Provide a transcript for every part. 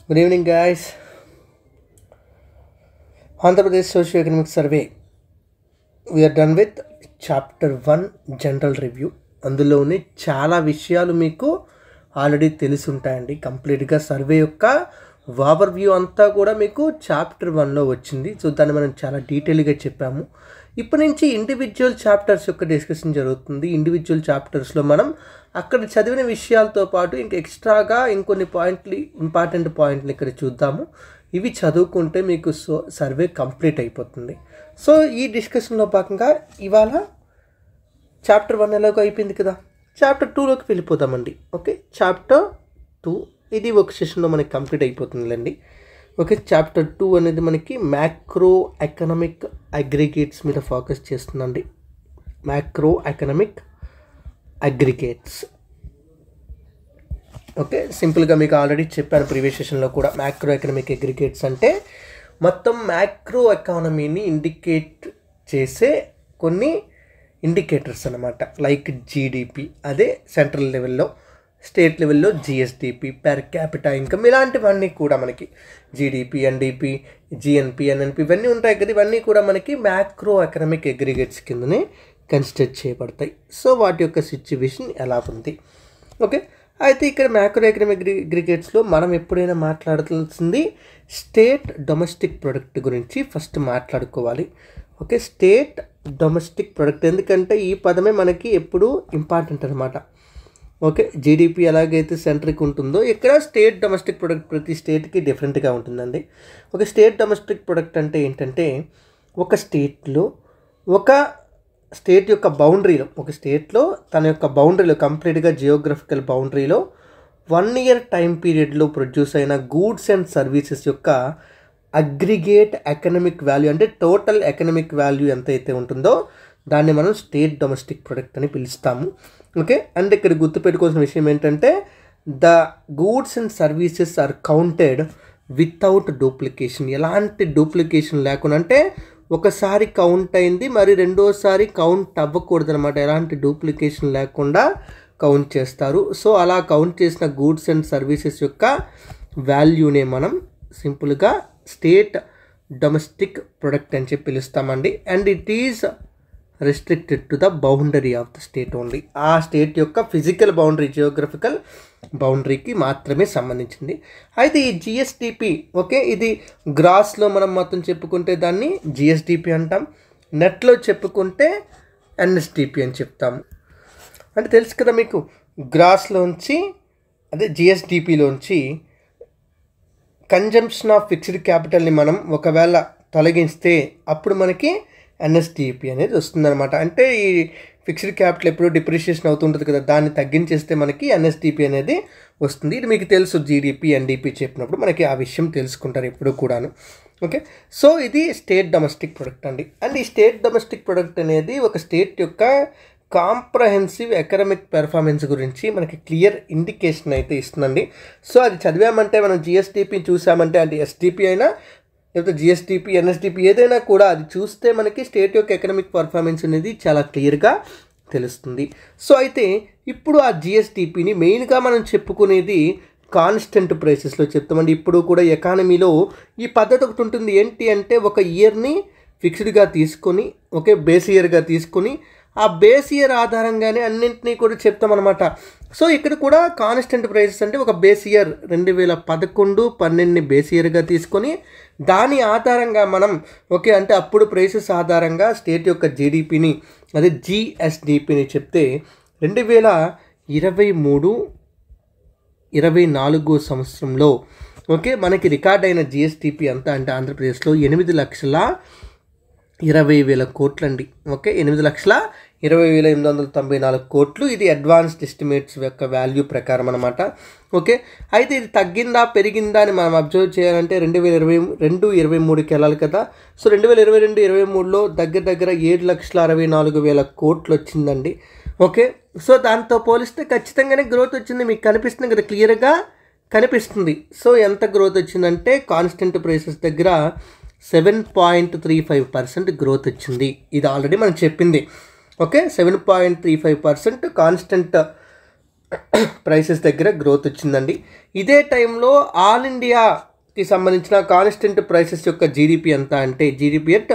Good evening, guys. Andhra Pradesh Socio-Economic Survey. We are done with Chapter 1 General Review. అందులోని చాలా విషయాలు మీకు already తెలిసి ఉంటాయండి. కంప్లీట్గా సర్వే యొక్క ఓవర్ వ్యూ అంతా కూడా మీకు చాప్టర్ 1లో వచ్చింది. సో దాన్ని మనం చాలా డీటెయిల్గా చెప్పాము. ఇప్పటి నుంచి ఇండివిజువల్ చాప్టర్స్ యొక్క డిస్కషన్ జరుగుతుంది. ఇండివిజువల్ చాప్టర్స్లో మనం అక్కడ చదివిన విషయాలతో పాటు ఇంక ఎక్స్ట్రాగా ఇంకొన్ని ఇంపార్టెంట్ పాయింట్లు ఇక్కడ చూద్దాము. ఇవి చదువుకుంటే మీకు సర్వే కంప్లీట్ అయిపోతుంది. సో ఈ డిస్కషన్లో భాగంగా ఇవాళ చాప్టర్ 1 ఎలాగో అయిపోయింది కదా, చాప్టర్ 2లోకి వెళ్ళిపోతామండి. ఓకే, చాప్టర్ 2 ఇది ఒక సెషన్లో మనకి కంప్లీట్ అయిపోతుందిలేండి. ఓకే, చాప్టర్ 2 అనేది మనకి మ్యాక్రో ఎకనామిక్ అగ్రిగేట్స్ మీద ఫోకస్ చేస్తుందండి. Macro economic aggregates. ఓకే, సింపుల్గా మీకు ఆల్రెడీ చెప్పాను ప్రీవియస్ సెషన్లో కూడా. మ్యాక్రో ఎకనామిక్ అగ్రిగేట్స్ అంటే మొత్తం మ్యాక్రో ఎకానమీని ఇండికేట్ చేసే కొన్ని ఇండికేటర్స్ అన్నమాట. లైక్ జీడిపి, అదే సెంట్రల్ లెవెల్లో, స్టేట్ లెవెల్లో జిఎస్డిపి, పెర్ క్యాపిటా ఇన్కమ్, ఇలాంటివన్నీ కూడా మనకి జీడిపి, ఎన్డిపి, జిఎన్పి, ఎన్ఎన్పి ఇవన్నీ ఉంటాయి కదా. ఇవన్నీ కూడా మనకి మ్యాక్రో ఎకనామిక్ అగ్రిగేట్స్ కిందనే కన్సిడర్ చేయబడతాయి. సో వాటి యొక్క సిచ్యువేషన్ ఎలా ఉంది. ఓకే, అయితే ఇక్కడ మ్యాక్రో ఎకనామిక్ అగ్రిగేట్స్లో మనం ఎప్పుడైనా మాట్లాడాల్సింది స్టేట్ డొమెస్టిక్ ప్రొడక్ట్ గురించి ఫస్ట్ మాట్లాడుకోవాలి. ఓకే, స్టేట్ డొమెస్టిక్ ప్రొడక్ట్, ఎందుకంటే ఈ పదమే మనకి ఎప్పుడు ఇంపార్టెంట్ అనమాట. ఓకే, జీడిపి ఎలాగైతే సెంట్రిక్ ఉంటుందో ఇక్కడ స్టేట్ డొమెస్టిక్ ప్రొడక్ట్ ప్రతి స్టేట్కి డిఫరెంట్గా ఉంటుందండి. ఒక స్టేట్ డొమెస్టిక్ ప్రొడక్ట్ అంటే ఏంటంటే ఒక స్టేట్లో ఒక స్టేట్ యొక్క బౌండరీలో, ఒక స్టేట్లో తన యొక్క బౌండరీలో, కంప్లీట్గా జియోగ్రఫికల్ బౌండరీలో 1 year టైం పీరియడ్లో ప్రొడ్యూస్ అయిన గూడ్స్ అండ్ సర్వీసెస్ యొక్క అగ్రిగేట్ ఎకనామిక్ వాల్యూ, అంటే టోటల్ ఎకనామిక్ వాల్యూ ఎంతైతే ఉంటుందో దాన్ని మనం స్టేట్ డొమెస్టిక్ ప్రొడక్ట్ అని పిలుస్తాము. ఓకే, అండ్ ఇక్కడ గుర్తుపెట్టుకోవాల్సిన విషయం ఏంటంటే the goods and services are counted without duplication. ఎలాంటి డూప్లికేషన్ లేకుండా, అంటే ఒకసారి కౌంట్ అయింది మరి రెండోసారి కౌంట్ అవ్వకూడదు అనమాట. ఎలాంటి డూప్లికేషన్ లేకుండా కౌంట్ చేస్తారు. సో అలా కౌంట్ చేసిన గూడ్స్ అండ్ సర్వీసెస్ యొక్క వాల్యూనే మనం సింపుల్గా స్టేట్ డొమెస్టిక్ ప్రొడక్ట్ అని చెప్పి పిలుస్తామండి. And it is restricted to the boundary of the state only. ఆ స్టేట్ యొక్క ఫిజికల్ బౌండరీ, జియోగ్రఫికల్ బౌండరీకి మాత్రమే సంబంధించింది. అయితే ఈ జిఎస్డిపి, ఓకే, ఇది గ్రాస్లో మనం మొత్తం చెప్పుకుంటే దాన్ని జిఎస్డిపి అంటాం, నెట్లో చెప్పుకుంటే ఎన్ఎస్డిపి అని చెప్తాము. అంటే తెలుసు కదా మీకు, గ్రాస్లోంచి అదే జిఎస్డిపిలోంచి కన్జంప్షన్ ఆఫ్ ఫిక్స్డ్ క్యాపిటల్ని మనం ఒకవేళ తొలగిస్తే అప్పుడు మనకి ఎన్ఎస్డిపి అనేది వస్తుందన్నమాట. అంటే ఈ ఫిక్స్డ్ క్యాపిటల్ ఎప్పుడు డిప్రిషియేషన్ అవుతుంటుంది కదా, దాన్ని తగ్గించేస్తే మనకి ఎన్ఎస్డిపి అనేది వస్తుంది. ఇది మీకు తెలుసు, జీడిపి, ఎన్డిపి చెప్పినప్పుడు మనకి ఆ విషయం తెలుసుకుంటారు ఎప్పుడు కూడాను. ఓకే, సో ఇది స్టేట్ డొమెస్టిక్ ప్రొడక్ట్ అండి. అండ్ ఈ స్టేట్ డొమెస్టిక్ ప్రొడక్ట్ అనేది ఒక స్టేట్ యొక్క కాంప్రహెన్సివ్ ఎకనామిక్ పెర్ఫార్మెన్స్ గురించి మనకి క్లియర్ ఇండికేషన్ అయితే ఇస్తుందండి. సో అది చదివామంటే, మనం జిఎస్డిపి చూసామంటే, అంటే ఎస్డిపి అయినా లేకపోతే జిఎస్డిపి, ఎన్ఎస్డిపి ఏదైనా కూడా అది చూస్తే మనకి స్టేట్ యొక్క ఎకనామిక్ పర్ఫార్మెన్స్ అనేది చాలా క్లియర్గా తెలుస్తుంది. సో అయితే ఇప్పుడు ఆ జిఎస్డిపిని మెయిన్గా మనం చెప్పుకునేది కాన్స్టెంట్ ప్రైసెస్లో చెప్తామండి. ఇప్పుడు కూడా ఎకానమీలో ఈ పద్ధతి ఒకటి ఉంటుంది. ఏంటి అంటే ఒక ఇయర్ని ఫిక్స్డ్గా తీసుకొని, ఓకే, బేస్ ఇయర్గా తీసుకొని ఆ బేస్ ఇయర్ ఆధారంగానే అన్నింటినీ కూడా చెప్తామన్నమాట. సో ఇక్కడ కూడా కాన్స్టెంట్ ప్రైసెస్ అంటే ఒక బేస్ ఇయర్ 2011-12ని బేస్ ఇయర్గా తీసుకొని దాని ఆధారంగా మనం, ఓకే, అంటే అప్పుడు ప్రైసెస్ ఆధారంగా స్టేట్ యొక్క జీడిపిని, అదే జిఎస్డిపిని చెప్తే 2023-24 సంవత్సరంలో, ఓకే, మనకి రికార్డ్ అయిన జిఎస్డిపి అంతా అంటే ఆంధ్రప్రదేశ్లో 8,20,000 కోట్లండి. ఓకే, 8,20,894 కోట్లు. ఇది అడ్వాన్స్డ్ ఎస్టిమేట్స్ యొక్క వాల్యూ ప్రకారం అనమాట. ఓకే, అయితే ఇది తగ్గిందా పెరిగిందా అని మనం అబ్జర్వ్ చేయాలంటే 2022-23కి వెళ్ళాలి కదా. సో 2022-23లో దగ్గర 7,64,000 కోట్లు వచ్చిందండి. ఓకే, సో దాంతో పోలిస్తే ఖచ్చితంగానే గ్రోత్ వచ్చింది. మీకు కనిపిస్తుంది కదా, క్లియర్గా కనిపిస్తుంది. సో ఎంత గ్రోత్ వచ్చిందంటే కాన్స్టెంట్ ప్రైసెస్ దగ్గర 7.35% గ్రోత్ వచ్చింది. ఇది ఆల్రెడీ మనం చెప్పింది. ఓకే, 7.35% కాన్స్టెంట్ ప్రైసెస్ దగ్గర గ్రోత్ వచ్చిందండి. ఇదే టైంలో ఆల్ ఇండియాకి సంబంధించిన కాన్స్టెంట్ ప్రైసెస్ యొక్క జీడిపి ఎంత అంటే జీడిపి అట్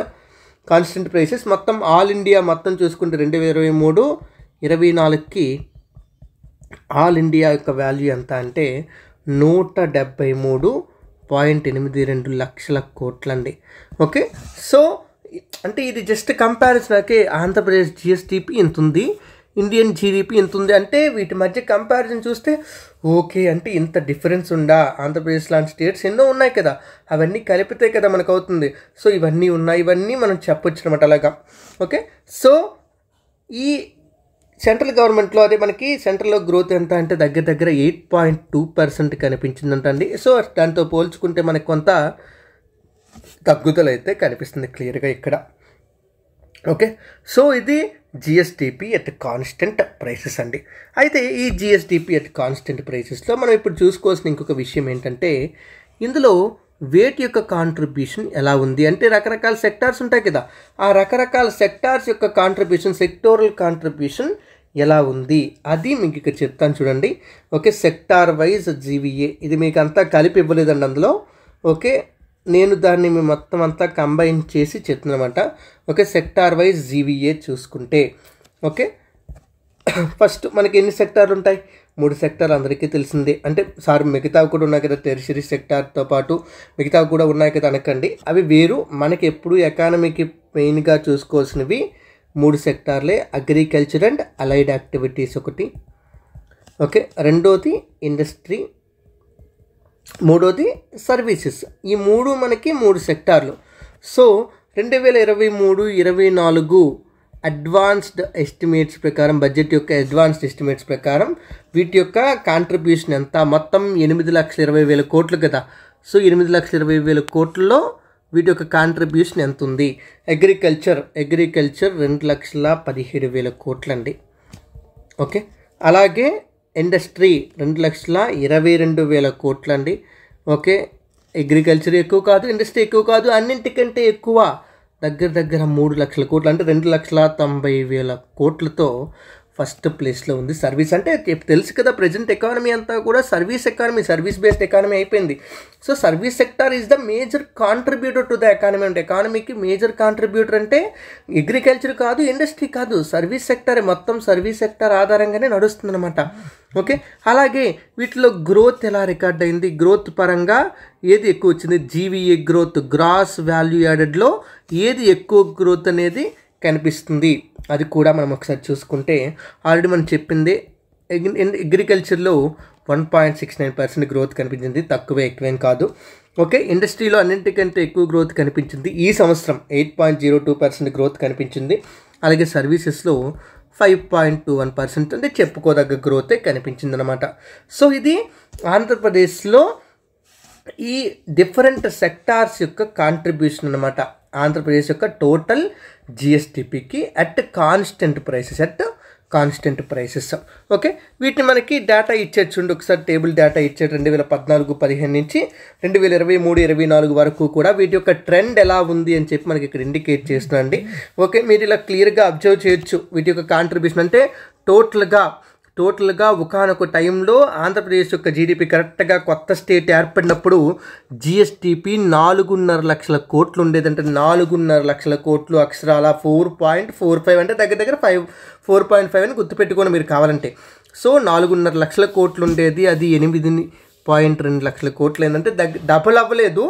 కాన్స్టెంట్ ప్రైసెస్ మొత్తం ఆల్ ఇండియా మొత్తం చూసుకుంటే 2023-24కి ఆల్ ఇండియా యొక్క వాల్యూ ఎంత అంటే 173.82 లక్షల కోట్లండి. ఓకే, సో అంటే ఇది just comparison. Okay, Andhra Pradesh GSDP ఇంత ఉంది, ఇండియన్ జీడిపి ఇంత ఉంది అంటే వీటి మధ్య కంపారిజన్ చూస్తే ఓకే అంటే ఇంత డిఫరెన్స్ ఉందా, ఆంధ్రప్రదేశ్ లాంటి స్టేట్స్ ఎన్నో ఉన్నాయి కదా, అవన్నీ కలిపితే కదా మనకు అవుతుంది. సో ఇవన్నీ ఉన్నాయి, ఇవన్నీ మనం చెప్పొచ్చు అనమాట అలాగా. ఓకే, సో ఈ సెంట్రల్ గవర్నమెంట్లో అదే మనకి సెంట్రల్లో గ్రోత్ ఎంత అంటే దగ్గర దగ్గర 8.2% కనిపించిందంట అండి. సో దాంతో పోల్చుకుంటే మనకు కొంత తగ్గుదల అయితే కనిపిస్తుంది క్లియర్గా ఇక్కడ. ఓకే, సో ఇది జిఎస్డిపి ఎట్ కాన్స్టెంట్ ప్రైసెస్ అండి. అయితే ఈ జిఎస్డిపి ఎట్ కాన్స్టెంట్ ప్రైసెస్లో మనం ఇప్పుడు చూసుకోవాల్సిన ఇంకొక విషయం ఏంటంటే ఇందులో వేటి యొక్క కాంట్రిబ్యూషన్ ఎలా ఉంది అంటే రకరకాల సెక్టార్స్ ఉంటాయి కదా, ఆ రకరకాల సెక్టార్స్ యొక్క కాంట్రిబ్యూషన్, సెక్టోరల్ కాంట్రిబ్యూషన్ ఎలా ఉంది అది మీకు ఇక్కడ చెప్తాను చూడండి. ఓకే, సెక్టార్ వైజ్ జీవీఏ ఇది మీకు అంతా కలిపి ఇవ్వలేదండి అందులో. ఓకే, నేను దాన్ని మొత్తం అంతా కంబైన్ చేసి చెప్తున్నమాట. ఓకే, సెక్టార్ వైజ్ జీవీఏ చూసుకుంటే ఓకే ఫస్ట్ మనకి ఎన్ని సెక్టార్లు ఉంటాయి? 3 సెక్టార్లు అందరికీ తెలిసిందే. అంటే మిగతావి కూడా ఉన్నాయి కదా, టెరిషరీ సెక్టార్తో పాటు మిగతావి కూడా ఉన్నాయి కదా అనకండి, అవి వేరు. మనకి ఎప్పుడు ఎకానమీకి మెయిన్గా చూసుకోవాల్సినవి 3 సెక్టార్లే. అగ్రికల్చర్ అండ్ అలైడ్ యాక్టివిటీస్ ఒకటి, ఓకే, రెండోది ఇండస్ట్రీ, మూడోది సర్వీసెస్. ఈ 3 మనకి 3 సెక్టార్లు. సో 2023-24 అడ్వాన్స్డ్ ఎస్టిమేట్స్ ప్రకారం, బడ్జెట్ యొక్క అడ్వాన్స్డ్ ఎస్టిమేట్స్ ప్రకారం వీటి యొక్క కాంట్రిబ్యూషన్ ఎంత? మొత్తం 8,20,000 కోట్లు కదా. సో 8,20,000 కోట్లలో వీటి యొక్క కాంట్రిబ్యూషన్ ఎంత ఉంది? అగ్రికల్చర్ 2,17,000 కోట్లండి. ఓకే, అలాగే ఇండస్ట్రీ 2,22,000 కోట్లండి. ఓకే, అగ్రికల్చర్ ఎక్కువ కాదు, ఇండస్ట్రీ ఎక్కువ కాదు, అన్నింటికంటే ఎక్కువ దగ్గర దగ్గర 3 లక్షల కోట్లు అంటే 2,90,000 కోట్లతో ఫస్ట్ ప్లేస్లో ఉంది. సర్వీస్ అంటే తెలుసు కదా, ప్రజెంట్ ఎకానమీ అంతా కూడా service economy, service based economy అయిపోయింది. So service sector is the major contributor to the economy. అంటే ఎకానమీకి మేజర్ కాంట్రిబ్యూటర్ అంటే అగ్రికల్చర్ కాదు, ఇండస్ట్రీ కాదు, సర్వీస్ సెక్టారే. మొత్తం సర్వీస్ సెక్టార్ ఆధారంగానే నడుస్తుంది అనమాట. ఓకే, అలాగే వీటిలో గ్రోత్ ఎలా రికార్డ్ అయింది? గ్రోత్ పరంగా ఏది ఎక్కువ వచ్చింది? జీవీఏ గ్రోత్, గ్రాస్ వాల్యూ యాడెడ్లో ఏది ఎక్కువ గ్రోత్ అనేది కనిపిస్తుంది అది కూడా మనం ఒకసారి చూసుకుంటే ఆల్రెడీ మనం చెప్పింది. అగ్రికల్చర్లో 1.69% గ్రోత్ కనిపించింది, తక్కువే ఎక్కువేం కాదు. ఓకే, ఇండస్ట్రీలో అన్నింటికంటే ఎక్కువ గ్రోత్ కనిపించింది ఈ సంవత్సరం, 8.02% గ్రోత్ కనిపించింది. అలాగే సర్వీసెస్లో 5.21% అంటే చెప్పుకోదగ్గ గ్రోతే కనిపించింది అనమాట. సో ఇది ఆంధ్రప్రదేశ్లో ఈ డిఫరెంట్ సెక్టార్స్ యొక్క కాంట్రిబ్యూషన్ అనమాట. ఆంధ్రప్రదేశ్ యొక్క టోటల్ జిఎస్డిపికి అట్ కాన్స్టెంట్ ప్రైసెస్. ఓకే, వీటిని మనకి డేటా ఇచ్చేది చూడండి ఒకసారి, టేబుల్ డేటా ఇచ్చేది 2014-15 నుంచి 2023-24 వరకు కూడా వీటి యొక్క ట్రెండ్ ఎలా ఉంది అని చెప్పి మనకి ఇక్కడ ఇండికేట్ చేస్తున్నాండి. ఓకే, మీరు ఇలా క్లియర్గా అబ్జర్వ్ చేయొచ్చు వీటి యొక్క కాంట్రిబ్యూషన్. అంటే టోటల్గా ఒకనొక టైంలో ఆంధ్రప్రదేశ్ యొక్క జీడిపి కరెక్ట్గా కొత్త స్టేట్ ఏర్పడినప్పుడు జిఎస్డిపి 4.5 లక్షల కోట్లు ఉండేదంటే 4.5 లక్షల కోట్లు అక్షరాల 4.45 అంటే దగ్గర దగ్గర 4.5 అని గుర్తుపెట్టుకోండి మీరు కావాలంటే. సో 4.5 లక్షల కోట్లు ఉండేది, అది 8.2 లక్షల కోట్లు ఏంటంటే డబుల్ అవ్వలేదు.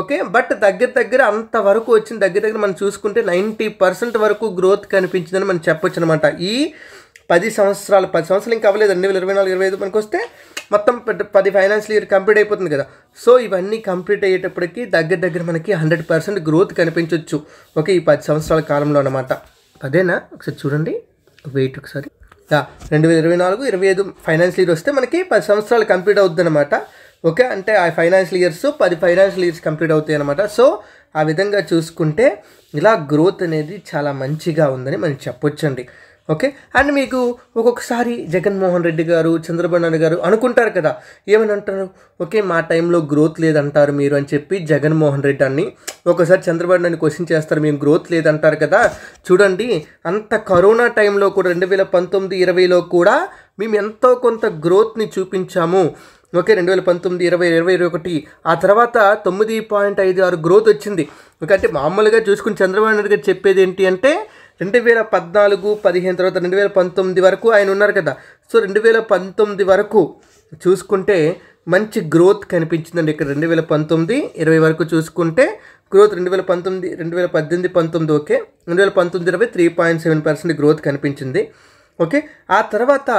ఓకే, బట్ దగ్గర అంతవరకు వచ్చింది. దగ్గర మనం చూసుకుంటే 90% వరకు గ్రోత్ కనిపించిందని మనం చెప్పొచ్చు అనమాట. ఈ 10 సంవత్సరాలు ఇంకా అవ్వలేదు, 2024-25 మనకు వస్తే మొత్తం 10 ఫైనాన్షియల్ ఇయర్ కంప్లీట్ అయిపోతుంది కదా. సో ఇవన్నీ కంప్లీట్ అయ్యేటప్పటికి దగ్గర మనకి 100% గ్రోత్ కనిపించవచ్చు. ఓకే, ఈ 10 సంవత్సరాల కాలంలో అనమాట. అదేనా ఒకసారి చూడండి, వెయిట్ ఒకసారి. 2024-25 ఫైనాన్షియల్ ఇయర్ వస్తే మనకి 10 సంవత్సరాలు కంప్లీట్ అవుతుంది అనమాట. ఓకే, అంటే ఆ financial years 10 financial years complete అవుతాయి అనమాట. సో ఆ విధంగా చూసుకుంటే ఇలా గ్రోత్ అనేది చాలా మంచిగా ఉందని మనం చెప్పొచ్చండి. ఓకే. అండ్ మీకు ఒక్కొక్కసారి జగన్మోహన్ రెడ్డి గారు, చంద్రబాబు నాయుడు గారు అనుకుంటారు కదా, ఏమని అంటారు, ఓకే మా టైంలో గ్రోత్ లేదంటారు మీరు అని చెప్పి జగన్మోహన్ రెడ్డి అని ఒకసారి చంద్రబాబు నాయుడు క్వశ్చన్ చేస్తారు, మేము గ్రోత్ లేదంటారు కదా, చూడండి అంత కరోనా టైంలో కూడా 2019-20లో కూడా మేము ఎంతో కొంత గ్రోత్ని చూపించాము. ఓకే 2019, 20, 2021 ఆ తర్వాత 9.56 గ్రోత్ వచ్చింది. ఓకే అంటే మామూలుగా చూసుకుని చంద్రబాబు నాయుడు గారు చెప్పేది ఏంటి అంటే 2014-15 తర్వాత 2019 వరకు ఆయన ఉన్నారు కదా, సో 2019 వరకు చూసుకుంటే మంచి గ్రోత్ కనిపించిందండి. ఇక్కడ 2019-20 వరకు చూసుకుంటే గ్రోత్ 2018-19 ఓకే 2019-20 3.7% గ్రోత్ కనిపించింది. ఓకే ఆ తర్వాత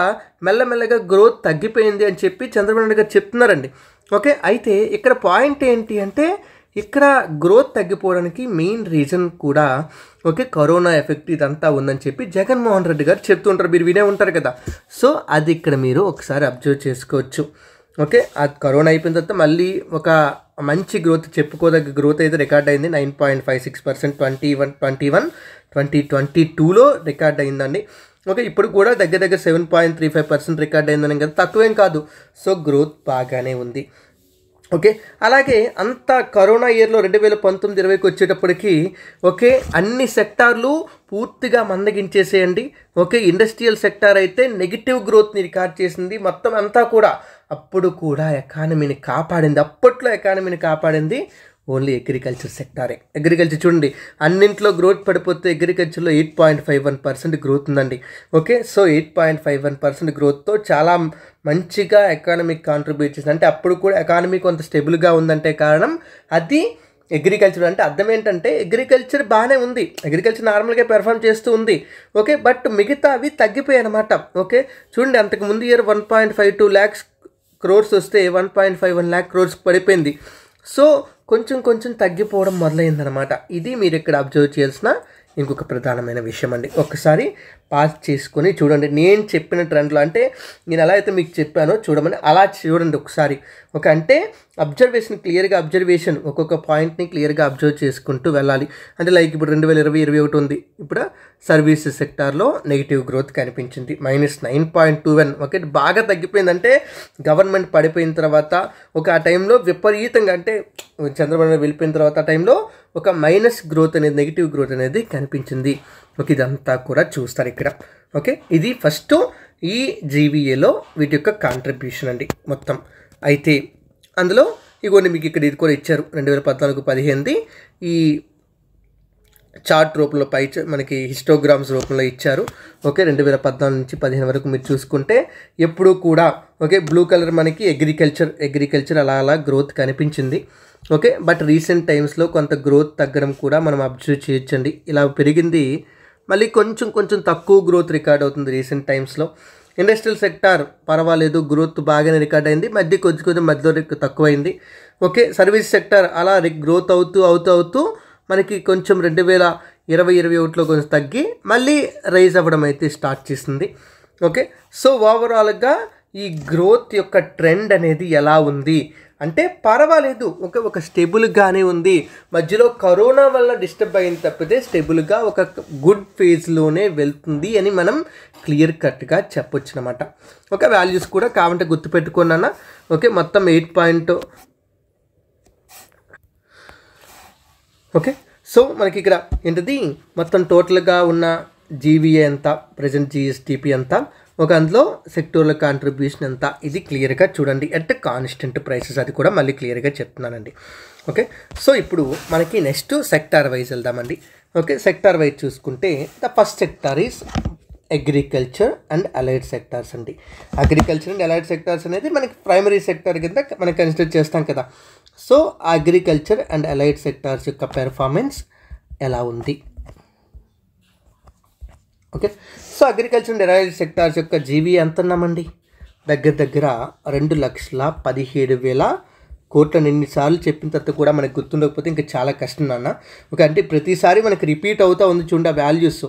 మెల్లమెల్లగా గ్రోత్ తగ్గిపోయింది అని చెప్పి చంద్రబాబు నాయుడు గారు చెప్తున్నారండి. ఓకే అయితే ఇక్కడ పాయింట్ ఏంటి అంటే ఇక్కడ గ్రోత్ తగ్గిపోవడానికి మెయిన్ రీజన్ కూడా ఓకే కరోనా ఎఫెక్ట్ ఇదంతా ఉందని చెప్పి జగన్మోహన్ రెడ్డి గారు చెప్తుంటారు, మీరు వినే ఉంటారు కదా. సో అది ఇక్కడ మీరు ఒకసారి అబ్జర్వ్ చేసుకోవచ్చు. ఓకే అది కరోనా అయిపోయిన తర్వాత మళ్ళీ ఒక మంచి గ్రోత్ చెప్పుకోదగ్గ గ్రోత్ అయితే రికార్డ్ అయింది 9.56% 2022లో రికార్డ్ అయిందండి. ఓకే ఇప్పుడు కూడా దగ్గర 7.35% రికార్డ్ అయిందని కదా, తక్కువేం కాదు. సో గ్రోత్ బాగానే ఉంది. ఓకే అలాగే అంత కరోనా ఇయర్లో 2019-20కి వచ్చేటప్పటికి ఓకే అన్ని సెక్టార్లు పూర్తిగా మందగించేసేయండి. ఓకే ఇండస్ట్రియల్ సెక్టార్ అయితే నెగిటివ్ గ్రోత్ని రికార్డ్ చేసింది. మొత్తం అంతా కూడా అప్పుడు కూడా ఎకానమీని కాపాడింది, అప్పట్లో ఎకానమీని కాపాడింది ఓన్లీ అగ్రికల్చర్ సెక్టారే. అగ్రికల్చర్ చూడండి అన్నింట్లో గ్రోత్ పడిపోతే అగ్రికల్చర్లో 8.51% గ్రోత్ ఉందండి. ఓకే సో 8.51% గ్రోత్తో చాలా మంచిగా ఎకానమీకి కాంట్రిబ్యూట్ చేసింది. అంటే అప్పుడు కూడా ఎకానమీ కొంత స్టెబుల్గా ఉందంటే కారణం అది అగ్రికల్చర్. అంటే అర్థం ఏంటంటే అగ్రికల్చర్ బాగానే ఉంది, అగ్రికల్చర్ నార్మల్గా పెర్ఫామ్ చేస్తూ ఉంది. ఓకే బట్ మిగతా అవి తగ్గిపోయాయి అనమాట. ఓకే చూడండి అంతకుముందు ఇయర్ 1.52 lakhs crores వస్తే 1.51 lakh crores పడిపోయింది. సో కొంచెం తగ్గిపోవడం మొదలైందనమాట. ఇది మీరు ఇక్కడ అబ్జర్వ్ చేయాల్సిన ఇంకొక ప్రధానమైన విషయం అండి. ఒకసారి పాస్ చేసుకొని చూడండి నేను చెప్పిన ట్రెండ్లో, అంటే నేను ఎలా అయితే మీకు చెప్పానో చూడమని అలా చూడండి ఒకసారి. ఓకే అంటే అబ్జర్వేషన్ ఒక్కొక్క పాయింట్ని క్లియర్గా అబ్జర్వ్ చేసుకుంటూ వెళ్ళాలి. అంటే లైక్ ఇప్పుడు 2020-21 ఉంది, ఇప్పుడు సర్వీసెస్ సెక్టార్లో నెగిటివ్ గ్రోత్ కనిపించింది -9.21. ఓకే బాగా తగ్గిపోయిందంటే గవర్నమెంట్ పడిపోయిన తర్వాత ఒక ఆ టైంలో విపరీతంగా, అంటే చంద్రబాబు వెళ్ళిపోయిన తర్వాత ఆ టైంలో ఒక మైనస్ గ్రోత్ అనేది నెగిటివ్ గ్రోత్ అనేది కనిపించింది. ఓకే ఇదంతా కూడా చూస్తారు ఇక్కడ. ఓకే ఇది ఫస్ట్ ఈ జీవీఏలో వీటి యొక్క కాంట్రిబ్యూషన్ అండి మొత్తం. అయితే అందులో ఇగోండి మీకు ఇక్కడ ఇది కూడా ఇచ్చారు 2014-15 ఈ చార్ట్ రూపంలో మనకి హిస్టోగ్రామ్స్ రూపంలో ఇచ్చారు. ఓకే 2014-15 వరకు మీరు చూసుకుంటే ఎప్పుడూ కూడా ఓకే బ్లూ కలర్ మనకి అగ్రికల్చర్ అలా గ్రోత్ కనిపించింది. ఓకే బట్ రీసెంట్ టైమ్స్లో కొంత గ్రోత్ తగ్గడం కూడా మనం అబ్జర్వ్ చేయొచ్చండి. ఇలా పెరిగింది మళ్ళీ కొంచెం తక్కువ గ్రోత్ రికార్డ్ అవుతుంది రీసెంట్ టైమ్స్లో. ఇండస్ట్రియల్ సెక్టార్ పర్వాలేదు గ్రోత్ బాగానే రికార్డ్ అయింది, కొంచెం మధ్యలో తక్కువైంది. ఓకే సర్వీస్ సెక్టార్ అలా గ్రోత్ అవుతూ మనకి కొంచెం 2020-21లో కొంచెం తగ్గి మళ్ళీ రైజ్ అవ్వడం అయితే స్టార్ట్ చేసింది. ఓకే సో ఓవరాల్గా ఈ గ్రోత్ యొక్క ట్రెండ్ అనేది ఎలా ఉంది అంటే పర్వాలేదు, ఒక స్టేబుల్గానే ఉంది. మధ్యలో కరోనా వల్ల డిస్టర్బ్ అయింది తప్పితే స్టేబుల్గా ఒక గుడ్ ఫేజ్లోనే వెళ్తుంది అని మనం క్లియర్ కట్గా చెప్పొచ్చు అనమాట. ఒక వాల్యూస్ కూడా కావాలంటే గుర్తుపెట్టుకున్నాను. ఓకే మొత్తం 8. ఓకే సో మనకి ఇక్కడ ఏంటిది మొత్తం టోటల్గా ఉన్న జీవీఏ ఎంత, ప్రజెంట్ జిఎస్టిపి ఎంత, ఒక అందులో సెక్టోర్ల కాంట్రిబ్యూషన్ ఎంత, ఇది క్లియర్గా చూడండి. అట్ కాన్స్టెంట్ ప్రైసెస్ అది కూడా మళ్ళీ క్లియర్గా చెప్తున్నానండి. ఓకే సో ఇప్పుడు మనకి నెక్స్ట్ సెక్టార్ వైజ్ వెళ్దామండి. ఓకే సెక్టార్ వైజ్ చూసుకుంటే the first sector is agriculture and allied sectors అండి. అగ్రికల్చర్ అండ్ అలైడ్ సెక్టార్స్ అనేది మనకి ప్రైమరీ సెక్టార్ కింద మనం కన్సిడర్ చేస్తాం కదా. So agriculture and allied sectors యొక్క పెర్ఫార్మెన్స్ ఎలా ఉంది? Okay so agriculture and allied sectors యొక్క జీవీ ఎంత ఉన్నామండి? దగ్గర 2,17,000 కోట్లను ఎన్నిసార్లు చెప్పిన తర్వాత కూడా మనకు గుర్తుండకపోతే ఇంకా చాలా కష్టం నాన్న. ఓకే అంటే ప్రతిసారి మనకి రిపీట్ అవుతూ ఉంది చూడండి ఆ వాల్యూస్.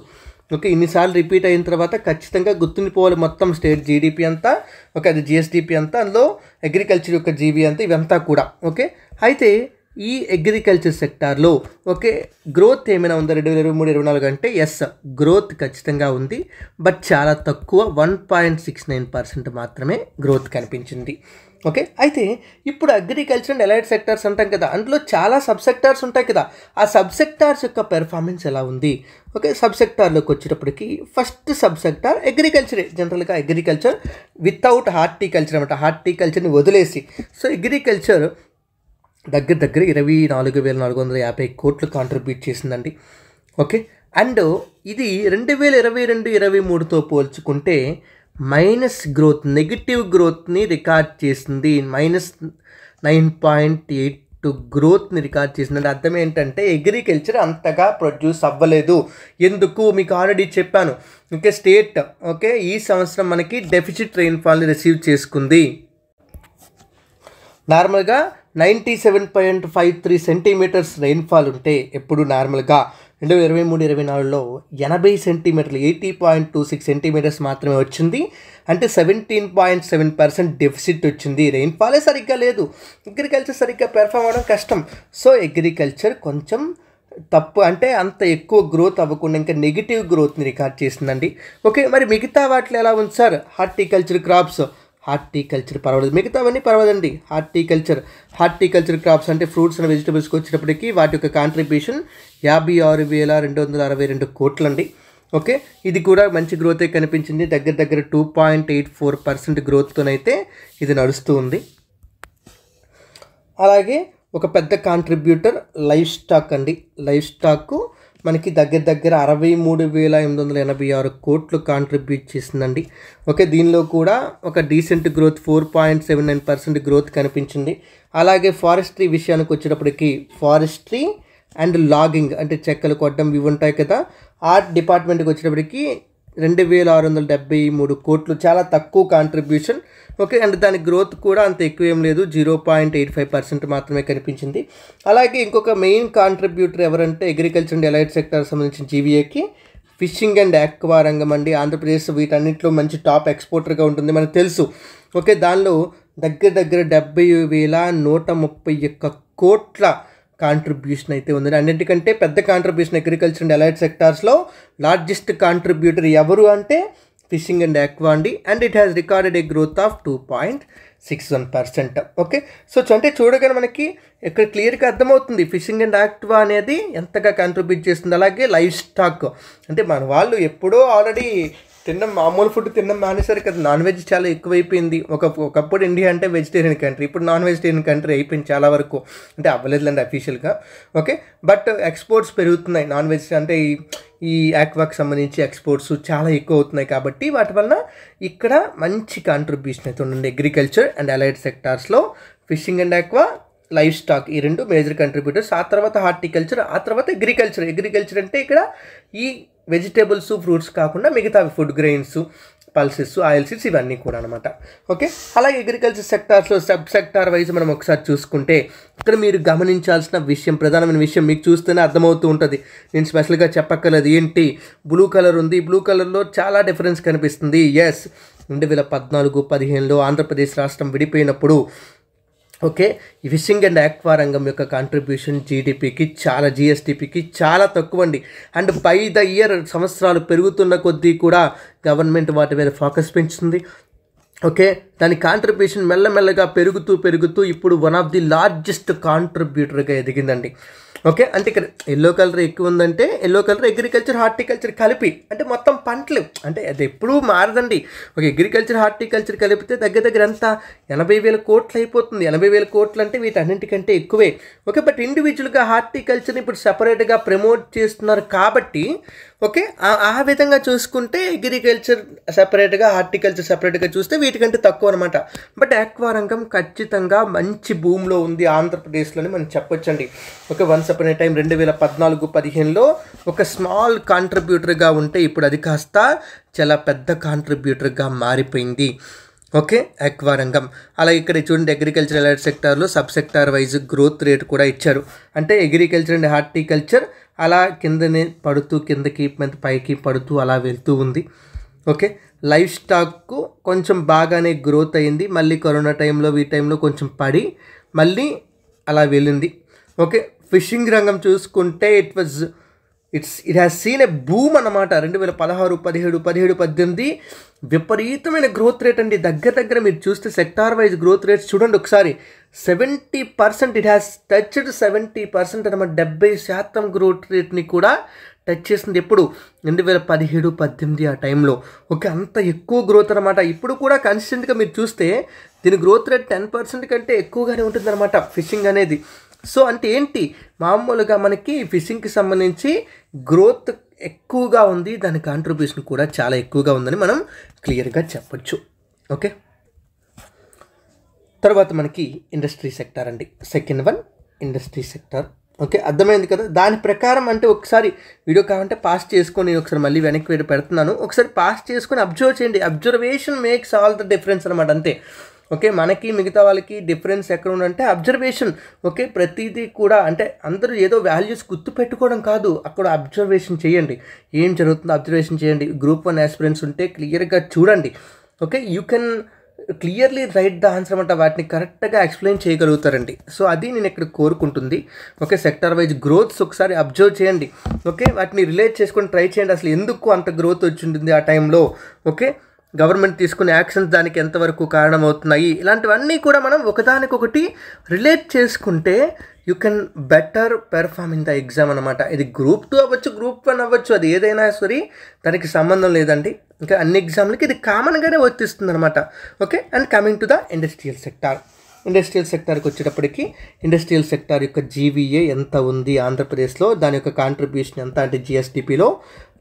ఓకే ఇన్నిసార్లు రిపీట్ అయిన తర్వాత ఖచ్చితంగా గుర్తుండిపోవాలి మొత్తం స్టేట్ జీడిపి అంతా. ఓకే అది జిఎస్డిపి అంతా, అందులో అగ్రికల్చర్ యొక్క జీవీ అంతా, ఇవంతా కూడా. ఓకే అయితే ఈ అగ్రికల్చర్ సెక్టార్లో ఓకే గ్రోత్ ఏమైనా ఉందా 2023-24 అంటే ఎస్ గ్రోత్ ఖచ్చితంగా ఉంది, బట్ చాలా తక్కువ 1.69% మాత్రమే గ్రోత్ కనిపించింది. ఓకే, అయితే ఇప్పుడు అగ్రికల్చర్ అండ్ అలైడ్ సెక్టార్స్ అంటాం కదా, అందులో చాలా సబ్ సెక్టార్స్ ఉంటాయి కదా, ఆ సబ్ సెక్టార్స్ యొక్క పెర్ఫార్మెన్స్ ఎలా ఉంది? ఓకే, సబ్ సెక్టార్లోకి వచ్చేటప్పటికి ఫస్ట్ సబ్ సెక్టార్ అగ్రికల్చరే. జనరల్గా అగ్రికల్చర్ వితౌట్ హార్టికల్చర్ అనమాట, హార్టికల్చర్ని వదిలేసి. సో అగ్రికల్చర్ దగ్గర 24,450 కోట్లు కాంట్రిబ్యూట్ చేసిందండి. ఓకే, అండ్ ఇది 2022-23తో పోల్చుకుంటే మైనస్ గ్రోత్, నెగిటివ్ గ్రోత్ని రికార్డ్ చేసింది. -9.82 గ్రోత్ని రికార్డ్ చేసింది. అంటే అర్థం ఏంటంటే అగ్రికల్చర్ అంతగా ప్రొడ్యూస్ అవ్వలేదు. ఎందుకు మీకు ఆల్రెడీ చెప్పాను. ఓకే, స్టేట్ ఓకే ఈ సంవత్సరం మనకి డెఫిసిట్ రెయిన్ఫాల్ని రిసీవ్ చేసుకుంది. నార్మల్గా 97.53 సెంటీమీటర్స్ రెయిన్ఫాల్ ఉంటే ఎప్పుడు నార్మల్గా 2023-24లో 80 సెంటీమీటర్లు 80.26 సెంటీమీటర్స్ మాత్రమే వచ్చింది. అంటే 17.7% డెఫిసిట్ వచ్చింది. రెయిన్ఫాలే సరిగ్గా లేదు, అగ్రికల్చర్ సరిగ్గా పెర్ఫామ్ అవ్వడం కష్టం. సో అగ్రికల్చర్ కొంచెం తప్పు, అంటే అంత ఎక్కువ గ్రోత్ అవ్వకుండా ఇంకా నెగిటివ్ గ్రోత్ని రికార్డ్ చేసిందండి. ఓకే, మరి మిగతా వాటిలో ఎలా ఉంది సార్? హార్టికల్చర్ క్రాప్స్, హార్టికల్చర్ పర్వాలేదు, మిగతావన్నీ పర్వాలేదండి. హార్టికల్చర్ క్రాప్స్ అంటే ఫ్రూట్స్ అండ్ వెజిటబుల్స్కి వచ్చేటప్పటికి వాటి యొక్క కాంట్రిబ్యూషన్ 56,262 కోట్లు అండి. ఓకే, ఇది కూడా మంచి గ్రోతే కనిపించింది. దగ్గర 2.84% గ్రోత్తోనైతే ఇది నడుస్తూ ఉంది. అలాగే ఒక పెద్ద కాంట్రిబ్యూటర్ లైవ్ స్టాక్ అండి. లైవ్ స్టాక్ మనకి దగ్గర 63,886 కోట్లు కాంట్రిబ్యూట్ చేసిందండి. ఓకే, దీనిలో కూడా ఒక డీసెంట్ గ్రోత్ 4.79% గ్రోత్ కనిపించింది. అలాగే ఫారెస్ట్రీ విషయానికి వచ్చేటప్పటికి ఫారెస్ట్రీ అండ్ లాగింగ్ అంటే చెక్కలు కొట్టడం ఇవి ఉంటాయి కదా, ఆర్ట్ డిపార్ట్మెంట్కి వచ్చేటప్పటికి 2,673 కోట్లు, చాలా తక్కువ కాంట్రిబ్యూషన్. ఓకే, అండ్ దాని గ్రోత్ కూడా అంత ఎక్కువ ఏం లేదు, 0.85% మాత్రమే కనిపించింది. అలాగే ఇంకొక మెయిన్ కాంట్రిబ్యూటర్ ఎవరంటే అగ్రికల్చర్ అండ్ అలైడ్ సెక్టర్ సంబంధించిన జీవీఏకి ఫిషింగ్ అండ్ ఆక్వా రంగం అండి. ఆంధ్రప్రదేశ్ వీటన్నిటిలో మంచి టాప్ ఎక్స్పోర్టర్గా ఉంటుంది మనకు తెలుసు. ఓకే, దానిలో దగ్గర 70,131 కోట్ల కాంట్రిబ్యూషన్ అయితే ఉందండి. అన్నింటికంటే పెద్ద కాంట్రిబ్యూషన్ అగ్రికల్చర్ అండ్ అలైడ్ సెక్టార్స్లో లార్జెస్ట్ కాంట్రిబ్యూటర్ ఎవరు అంటే ఫిషింగ్ అండ్ ఆక్వా అండి. And it has recorded a growth of 2.61%. Okay, so అంటే చూడగానే మనకి ఇక్కడ క్లియర్గా అర్థమవుతుంది ఫిషింగ్ అండ్ ఆక్వా అనేది ఎంతగా కాంట్రిబ్యూట్ చేస్తుంది. అలాగే లైవ్ స్టాక్ అంటే మన వాళ్ళు ఎప్పుడో ఆల్రెడీ తినడం, మామూలు ఫుడ్ తినడం మానేశారు కదా, నాన్ వెజ్ చాలా ఎక్కువైపోయింది. ఒకప్పుడు ఇండియా అంటే వెజిటేరియన్ కంట్రీ, ఇప్పుడు నాన్ వెజిటేరియన్ కంట్రీ అయిపోయింది చాలా వరకు. అంటే అవ్వలేదులేండి అఫీషియల్గా. ఓకే, బట్ ఎక్స్పోర్ట్స్ పెరుగుతున్నాయి. నాన్ వెజ్ అంటే ఈ ఆక్వాకి సంబంధించి ఎక్స్పోర్ట్స్ చాలా ఎక్కువ అవుతున్నాయి కాబట్టి వాటి వలన ఇక్కడ మంచి కాంట్రిబ్యూషన్ అయితే ఉండండి. అగ్రికల్చర్ అండ్ అలైడ్ సెక్టార్స్లో fishing and aqua, livestock ఈ రెండు మేజర్ కంట్రిబ్యూటర్స్. ఆ తర్వాత హార్టికల్చర్, ఆ తర్వాత అగ్రికల్చర్ అంటే ఇక్కడ ఈ వెజిటేబుల్స్ ఫ్రూట్స్ కాకుండా మిగతా food grains, pulses, oil seeds ఇవన్నీ కూడా అనమాట. ఓకే, అలాగే అగ్రికల్చర్ సెక్టార్స్లో సబ్ సెక్టార్ వైజ్ మనం ఒకసారి చూసుకుంటే ఇక్కడ మీరు గమనించాల్సిన విషయం, ప్రధానమైన విషయం మీకు చూస్తేనే అర్థమవుతూ ఉంటుంది, నేను స్పెషల్గా చెప్పక్కర్లేదు. ఏంటి బ్లూ కలర్ ఉంది, బ్లూ కలర్లో చాలా డిఫరెన్స్ కనిపిస్తుంది. ఎస్, 2014-15లో ఆంధ్రప్రదేశ్ రాష్ట్రం విడిపోయినప్పుడు ఓకే ఈ ఫిషింగ్ అండ్ ఆక్వా రంగం యొక్క కాంట్రిబ్యూషన్ జీడిపికి చాలా, జిఎస్డిపికి చాలా తక్కువ అండి. అండ్ బై ద ఇయర్ సంవత్సరాలు పెరుగుతున్న కొద్దీ కూడా గవర్నమెంట్ వాటి మీద ఫోకస్ పెంచుతుంది. ఓకే, దాని కాంట్రిబ్యూషన్ మెల్లమెల్లగా పెరుగుతూ ఇప్పుడు వన్ ఆఫ్ ది లార్జెస్ట్ కాంట్రిబ్యూటర్గా ఎదిగిందండి. ఓకే, అంటే ఇక్కడ ఎల్లో కలర్ ఎక్కువ ఉందంటే ఎల్లో కలర్ అగ్రికల్చర్ హార్టికల్చర్ కలిపి అంటే మొత్తం పంటలు, అంటే అది ఎప్పుడూ మారదండి. ఒక అగ్రికల్చర్ హార్టికల్చర్ కలిపితే దగ్గర ఎంత 80,000 కోట్లు అయిపోతుంది. 80,000 కోట్లు అంటే వీటన్నింటికంటే ఎక్కువే. ఓకే, బట్ ఇండివిజువల్గా హార్టికల్చర్ని ఇప్పుడు సపరేట్గా ప్రమోట్ చేస్తున్నారు కాబట్టి ఓకే ఆ విధంగా చూసుకుంటే అగ్రికల్చర్ సపరేట్గా, హార్టికల్చర్ సపరేట్గా చూస్తే వీటికంటే తక్కువ అనమాట. బట్ ఆక్వా రంగం ఖచ్చితంగా మంచి భూమిలో ఉంది ఆంధ్రప్రదేశ్లోని మనం చెప్పొచ్చండి. Okay, once upon a time 2014-15లో ఒక స్మాల్ కాంట్రిబ్యూటర్గా ఉంటే ఇప్పుడు అది కాస్త చాలా పెద్ద కాంట్రిబ్యూటర్గా మారిపోయింది. ఓకే, ఆక్వా రంగం. అలాగే ఇక్కడ చూడండి అగ్రికల్చర్ అలైడ్ సెక్టార్లో sub sector wise growth rate కూడా ఇచ్చారు. అంటే అగ్రికల్చర్ అండ్ హార్టికల్చర్ అలా కిందనే పడుతూ కిందకి పైకి పడుతూ అలా వెళ్తూ ఉంది. ఓకే, లైవ్ స్టాక్ కొంచెం బాగానే గ్రోత్ అయింది. మళ్ళీ కరోనా టైంలో ఈ టైంలో కొంచెం పడి మళ్ళీ అలా వెళ్ళింది. ఓకే, ఫిషింగ్ రంగం చూసుకుంటే it has seen a boom అన్నమాట. 2016, 17, 18 విపరీతమైన గ్రోత్ రేట్ అండి. దగ్గర మీరు చూస్తే సెక్టార్ వైజ్ గ్రోత్ రేట్స్ చూడండి ఒకసారి. 70%, ఇట్ హ్యాస్ టచ్డ్ 70% అనమాట. 70% గ్రోత్ రేట్ని కూడా టచ్ చేసింది. ఎప్పుడు? 2017, 18 ఆ టైంలో. ఓకే, అంత ఎక్కువ గ్రోత్ అనమాట. ఇప్పుడు కూడా కన్సిస్టెంట్గా మీరు చూస్తే దీని గ్రోత్ రేట్ 10% కంటే ఎక్కువగానే ఉంటుందన్నమాట ఫిషింగ్ అనేది. సో అంటే ఏంటి, మామూలుగా మనకి ఫిషింగ్కి సంబంధించి గ్రోత్ ఎక్కువగా ఉంది, దాని కాంట్రిబ్యూషన్ కూడా చాలా ఎక్కువగా ఉందని మనం క్లియర్గా చెప్పొచ్చు. ఓకే, తర్వాత మనకి ఇండస్ట్రీ సెక్టార్ అండి. Second one industry sector. Okay, అర్థమైంది కదా. దాని ప్రకారం అంటే ఒకసారి వీడియో కావాలంటే పాస్ చేసుకొని నేను ఒకసారి మళ్ళీ వెనక్కి పెడుతున్నాను. ఒకసారి పాస్ చేసుకొని అబ్జర్వ్ చేయండి. Observation makes all the difference అనమాట, అంతే. ఓకే, మనకి మిగతా వాళ్ళకి డిఫరెన్స్ ఎక్కడ ఉందంటే అబ్జర్వేషన్. ఓకే, ప్రతిదీ కూడా అంటే అందరూ ఏదో వాల్యూస్ గుర్తు పెట్టుకోవడం కాదు, అక్కడ అబ్జర్వేషన్ చేయండి. ఏం జరుగుతుందో అబ్జర్వేషన్ చేయండి. గ్రూప్ 1 ఆస్పిరెంట్స్ ఉంటే క్లియర్గా చూడండి. Okay, you can clearly right the answer అనమాట. వాటిని కరెక్ట్గా ఎక్స్ప్లెయిన్ చేయగలుగుతారండి. సో అది నేను ఇక్కడ కోరుకుంటుంది. ఓకే, సెక్టార్ వైజ్ గ్రోత్స్ ఒకసారి అబ్జర్వ్ చేయండి. ఓకే, వాటిని రిలేట్ చేసుకొని ట్రై చేయండి. అసలు ఎందుకు అంత గ్రోత్ వచ్చి ఉంటుంది ఆ టైంలో. ఓకే, గవర్నమెంట్ తీసుకునే యాక్షన్స్ దానికి ఎంతవరకు కారణమవుతున్నాయి, ఇలాంటివన్నీ కూడా మనం ఒకదానికొకటి రిలేట్ చేసుకుంటే you can better perform in the exam అనమాట. ఇది గ్రూప్ 2 అవ్వచ్చు, గ్రూప్ 1 అవ్వచ్చు, అది ఏదైనా సరే దానికి సంబంధం లేదండి. ఇంకా అన్ని ఎగ్జామ్లకి ఇది కామన్గానే వర్తిస్తుంది అనమాట. Okay, and coming to the industrial sector. Industrial సెక్టార్కి వచ్చేటప్పటికి ఇండస్ట్రియల్ సెక్టార్ యొక్క జీవీఏ ఎంత ఉంది ఆంధ్రప్రదేశ్లో, దాని యొక్క కాంట్రిబ్యూషన్ ఎంత అంటే జిఎస్డిపిలో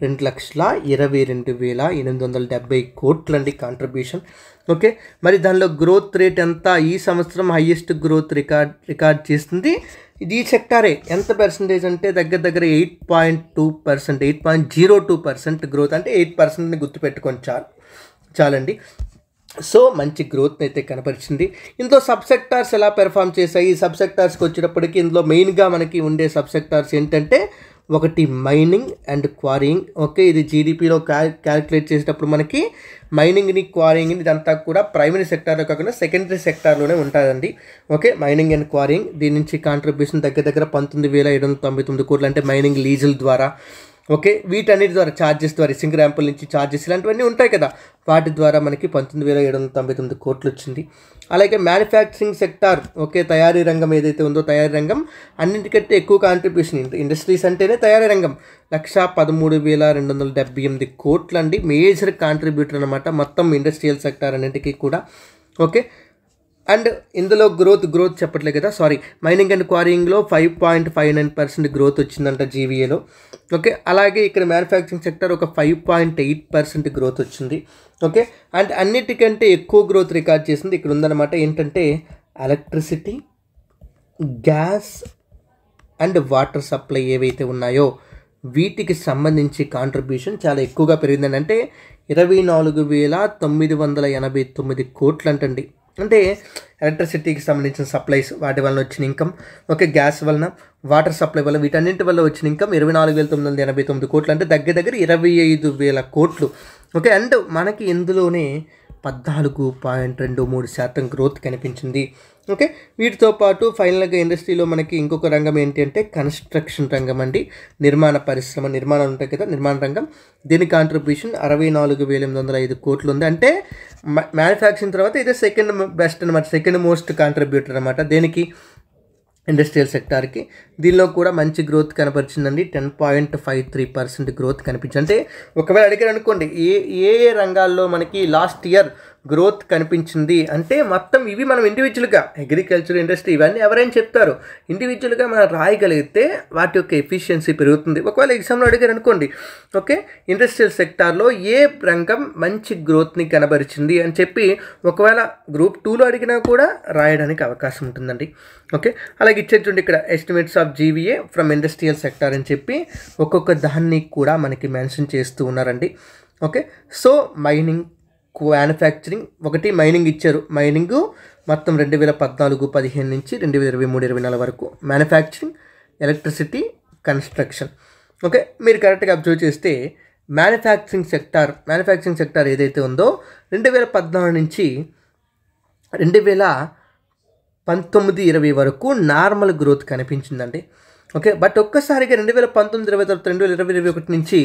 2,22,870 కోట్లు అండి కాంట్రిబ్యూషన్. ఓకే, మరి దానిలో గ్రోత్ రేట్ ఎంత? ఈ సంవత్సరం హైయెస్ట్ గ్రోత్ రికార్డ్ చేస్తుంది ఈ సెక్టారే. ఎంత పర్సంటేజ్ అంటే దగ్గర 8.2%, 8.02% గ్రోత్. అంటే 8%ని గుర్తుపెట్టుకొని చాలండి. సో మంచి గ్రోత్ని అయితే కనపరిచింది. ఇందులో సబ్ సెక్టార్స్ ఎలా పెర్ఫామ్ చేశాయి? ఈ సబ్ సెక్టార్స్కి వచ్చేటప్పటికి ఇందులో మెయిన్గా మనకి ఉండే సబ్ సెక్టార్స్ ఏంటంటే ఒకటి మైనింగ్ అండ్ క్వారీయింగ్. ఓకే, ఇది జీడిపిలో క్యాలిక్యులేట్ చేసేటప్పుడు మనకి మైనింగ్ని క్వారీయింగ్ని ఇదంతా కూడా ప్రైమరీ సెక్టార్లో కాకుండా సెకండరీ సెక్టార్లోనే ఉంటుందండి. ఓకే, మైనింగ్ అండ్ క్వారీయింగ్ దీని నుంచి కాంట్రిబ్యూషన్ దగ్గర 19,799 కోట్లు అంటే మైనింగ్ లీజుల ద్వారా. ఓకే, వీటన్నిటి ద్వారా ఛార్జెస్ ద్వారా సింక్ ర్యాంపుల నుంచి ఛార్జెస్ ఇలాంటివన్నీ ఉంటాయి కదా, వాటి ద్వారా మనకి 19,799 కోట్లు వచ్చింది. అలాగే మ్యానుఫ్యాక్చరింగ్ సెక్టార్. ఓకే, తయారీ రంగం ఏదైతే ఉందో తయారీ రంగం అన్నింటికంటే ఎక్కువ కాంట్రిబ్యూషన్. ఇండస్ట్రీస్ అంటేనే తయారీ రంగం. 1,13,278 కోట్లు అండి మేజర్ కాంట్రిబ్యూటర్ అనమాట మొత్తం ఇండస్ట్రియల్ సెక్టార్ అన్నింటికీ కూడా. ఓకే, అండ్ ఇందులో గ్రోత్ చెప్పట్లేదు కదా, సారీ, మైనింగ్ అండ్ క్వారీయింగ్లో 5.59% గ్రోత్ వచ్చిందంట జీవీఏలో. ఓకే, అలాగే ఇక్కడ మ్యానుఫ్యాక్చరింగ్ సెక్టర్ ఒక 5.8% గ్రోత్ వచ్చింది. ఓకే, అండ్ అన్నిటికంటే ఎక్కువ గ్రోత్ రికార్డ్ చేసింది ఇక్కడ ఉందన్నమాట. ఏంటంటే electricity, gas and water supply ఏవైతే ఉన్నాయో వీటికి సంబంధించి కాంట్రిబ్యూషన్ చాలా ఎక్కువగా పెరిగిందండి. అంటే 24,989 కోట్లు అంటండి. అంటే ఎలక్ట్రిసిటీకి సంబంధించిన సప్లైస్ వాటి వలన వచ్చిన ఇన్కమ్. ఓకే, గ్యాస్ వలన, వాటర్ సప్లై వల్ల, వీటన్నింటి వల్ల వచ్చిన ఇన్కమ్ 24,989 కోట్లు అంటే దగ్గర 25,000 కోట్లు. ఓకే, అండ్ మనకి ఇందులోనే 14.23% గ్రోత్ కనిపించింది. ఓకే, వీటితో పాటు ఫైనల్గా ఇండస్ట్రీలో మనకి ఇంకొక రంగం ఏంటి అంటే కన్స్ట్రక్షన్ రంగం అండి. నిర్మాణ పరిశ్రమ, నిర్మాణాలు ఉంటాయి కదా, నిర్మాణ రంగం. దీని కాంట్రిబ్యూషన్ 64,805 కోట్లు ఉంది. అంటే మ్యానుఫ్యాక్చరింగ్ తర్వాత ఇదే సెకండ్ బెస్ట్ అనమాట, సెకండ్ మోస్ట్ కాంట్రిబ్యూటర్ అనమాట దేనికి, ఇండస్ట్రియల్ సెక్టార్కి. దీనిలో కూడా మంచి గ్రోత్ కనపరిచిందండి. 10.53% గ్రోత్ కనిపించింది. అంటే ఒకవేళ అడిగారు అనుకోండి ఏ రంగాల్లో మనకి లాస్ట్ ఇయర్ గ్రోత్ కనిపించింది అంటే మొత్తం ఇవి మనం ఇండివిజువల్గా అగ్రికల్చర్, ఇండస్ట్రీ ఇవన్నీ ఎవరైనా చెప్తారు. ఇండివిజువల్గా మనం రాయగలిగితే వాటి యొక్క ఎఫిషియన్సీ పెరుగుతుంది. ఒకవేళ ఎగ్జామ్లో అడిగారు అనుకోండి, ఓకే, ఇండస్ట్రియల్ సెక్టార్లో ఏ రంగం మంచి గ్రోత్ని కనబరిచింది అని చెప్పి ఒకవేళ గ్రూప్ 2లో అడిగినా కూడా రాయడానికి అవకాశం ఉంటుందండి. ఓకే, అలాగే ఇచ్చేటువంటి ఇక్కడ estimates of GVA from industrial sector అని చెప్పి ఒక్కొక్క దాన్ని కూడా మనకి మెన్షన్ చేస్తూ ఉన్నారండి. ఓకే, సో మైనింగ్, మ్యానుఫ్యాక్చరింగ్, ఒకటి మైనింగ్ ఇచ్చారు. మైనింగ్ మొత్తం 2014-15 నుంచి 2023-24 వరకు. Manufacturing, electricity, construction. ఓకే, మీరు కరెక్ట్గా అబ్జర్వ్ చేస్తే మ్యానుఫ్యాక్చరింగ్ సెక్టార్ ఏదైతే ఉందో 2014 నుంచి 2018 19-20 వరకు నార్మల్ గ్రోత్ కనిపించిందండి. ఓకే, బట్ ఒక్కసారిగా 2019-20 తర్వాత 2020-2021 నుంచి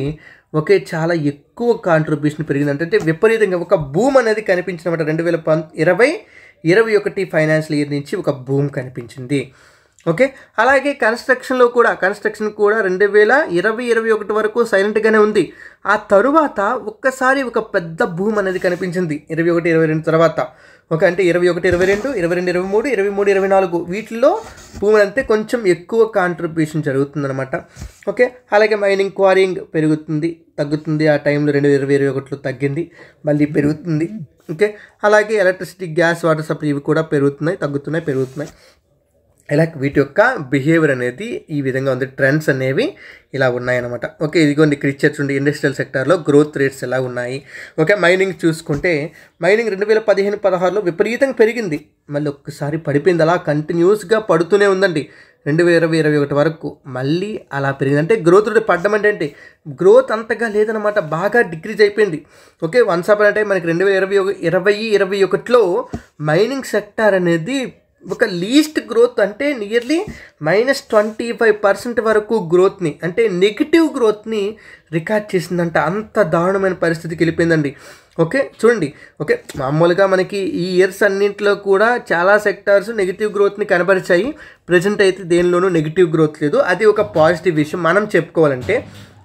చాలా ఎక్కువ కాంట్రిబ్యూషన్ పెరిగింది. అంటే విపరీతంగా ఒక బూమ్ అనేది కనిపించింది అనమాట. 2020-2021 ఫైనాన్షియల్ ఇయర్ నుంచి ఒక బూమ్ కనిపించింది. ఓకే, అలాగే కన్స్ట్రక్షన్ కూడా 2020-2021 వరకు సైలెంట్గానే ఉంది. ఆ తరువాత ఒక్కసారి ఒక పెద్ద బూమ్ అనేది కనిపించింది 2021-2022 తర్వాత. ఓకే, అంటే 2021-2022, 2022-2023, 2023-2024 వీటిల్లో భూమి అంతే కొంచెం ఎక్కువ కాంట్రిబ్యూషన్ జరుగుతుందన్నమాట. ఓకే, అలాగే మైనింగ్ క్వారింగ్ పెరుగుతుంది, తగ్గుతుంది. ఆ టైంలో 2020-2021 తగ్గింది, మళ్ళీ పెరుగుతుంది. ఓకే, అలాగే ఎలక్ట్రిసిటీ, గ్యాస్, వాటర్ సప్లై ఇవి కూడా పెరుగుతున్నాయి, పెరుగుతున్నాయి. ఇలా వీటి యొక్క బిహేవియర్ అనేది ఈ విధంగా ఉంది. ట్రెండ్స్ అనేవి ఇలా ఉన్నాయన్నమాట. ఓకే, ఇదిగోండి ఇక్కడ ఇచ్చేసి ఉండి ఇండస్ట్రియల్ సెక్టార్లో గ్రోత్ రేట్స్ ఎలా ఉన్నాయి. ఓకే, మైనింగ్ చూసుకుంటే మైనింగ్ 2015-16లో విపరీతంగా పెరిగింది, మళ్ళీ ఒక్కసారి పడిపోయింది. అలా కంటిన్యూస్గా పడుతూనే ఉందండి 2020-2021 వరకు. మళ్ళీ అలా పెరిగింది. అంటే గ్రోత్ రేట్ పడ్డం అంటే గ్రోత్ అంతగా లేదనమాట, బాగా డిక్రీజ్ అయిపోయింది. ఓకే, వన్స్ అపాన్ అంటే మనకి 2020-2021లో మైనింగ్ సెక్టార్ అనేది ఒక లీస్ట్ గ్రోత్, అంటే నియర్లీ -25% వరకు గ్రోత్ని, అంటే నెగిటివ్ గ్రోత్ని రికార్డ్ చేసిందంట. అంత దారుణమైన పరిస్థితికి వెళ్ళిపోయిందండి. ఓకే, చూడండి. ఓకే, మామూలుగా మనకి ఈ ఇయర్స్ అన్నింటిలో కూడా చాలా సెక్టార్స్ నెగిటివ్ గ్రోత్ని కనబరిచాయి. ప్రజెంట్ అయితే దేనిలోనూ నెగిటివ్ గ్రోత్ లేదు. అది ఒక పాజిటివ్ విషయం మనం చెప్పుకోవాలంటే.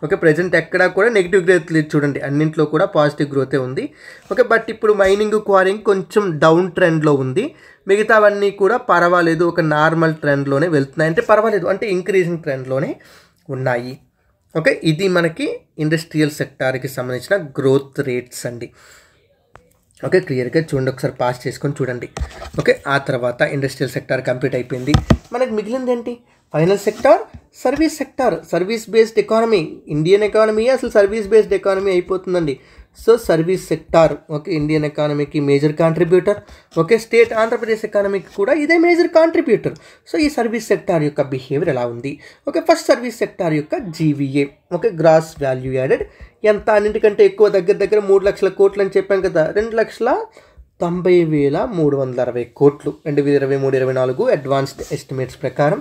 ఓకే, ప్రజెంట్ ఎక్కడా కూడా నెగిటివ్ గ్రోత్ లేదు, చూడండి అన్నింటిలో కూడా పాజిటివ్ గ్రోతే ఉంది. ఓకే, బట్ ఇప్పుడు మైనింగ్ క్వారింగ్ కొంచెం డౌన్ ట్రెండ్లో ఉంది, మిగతావన్నీ కూడా పర్వాలేదు, ఒక నార్మల్ ట్రెండ్లోనే వెళ్తున్నాయి. అంటే పర్వాలేదు, అంటే ఇంక్రీజింగ్ ట్రెండ్లోనే ఉన్నాయి. ఓకే, ఇది మనకి ఇండస్ట్రియల్ సెక్టార్కి సంబంధించిన గ్రోత్ రేట్స్ అండి. ఓకే, క్లియర్గా చూడండి, ఒకసారి పాస్ చేసుకొని చూడండి. ఓకే, ఆ తర్వాత ఇండస్ట్రియల్ సెక్టార్ కంప్లీట్ అయిపోయింది. మనకు మిగిలింది ఏంటి? Final sector, service sector. Service based economy, Indian economy అసలు సర్వీస్ బేస్డ్ ఎకానమీ అయిపోతుందండి. So service sector okay Indian ఎకానమీకి major contributor. Okay, state Andhra Pradesh ఎకానమీకి కూడా ఇదే మేజర్ కాంట్రిబ్యూటర్. సో ఈ సర్వీస్ సెక్టార్ యొక్క బిహేవియర్ ఎలా ఉంది? ఓకే, ఫస్ట్ సర్వీస్ సెక్టార్ యొక్క GVA, okay gross value added ఎంత? అన్నింటికంటే ఎక్కువ దగ్గర 3 లక్షల కోట్లు అని చెప్పాం కదా, 2,90,360 కోట్లు 2023-24 అడ్వాన్స్డ్ ఎస్టిమేట్స్ ప్రకారం.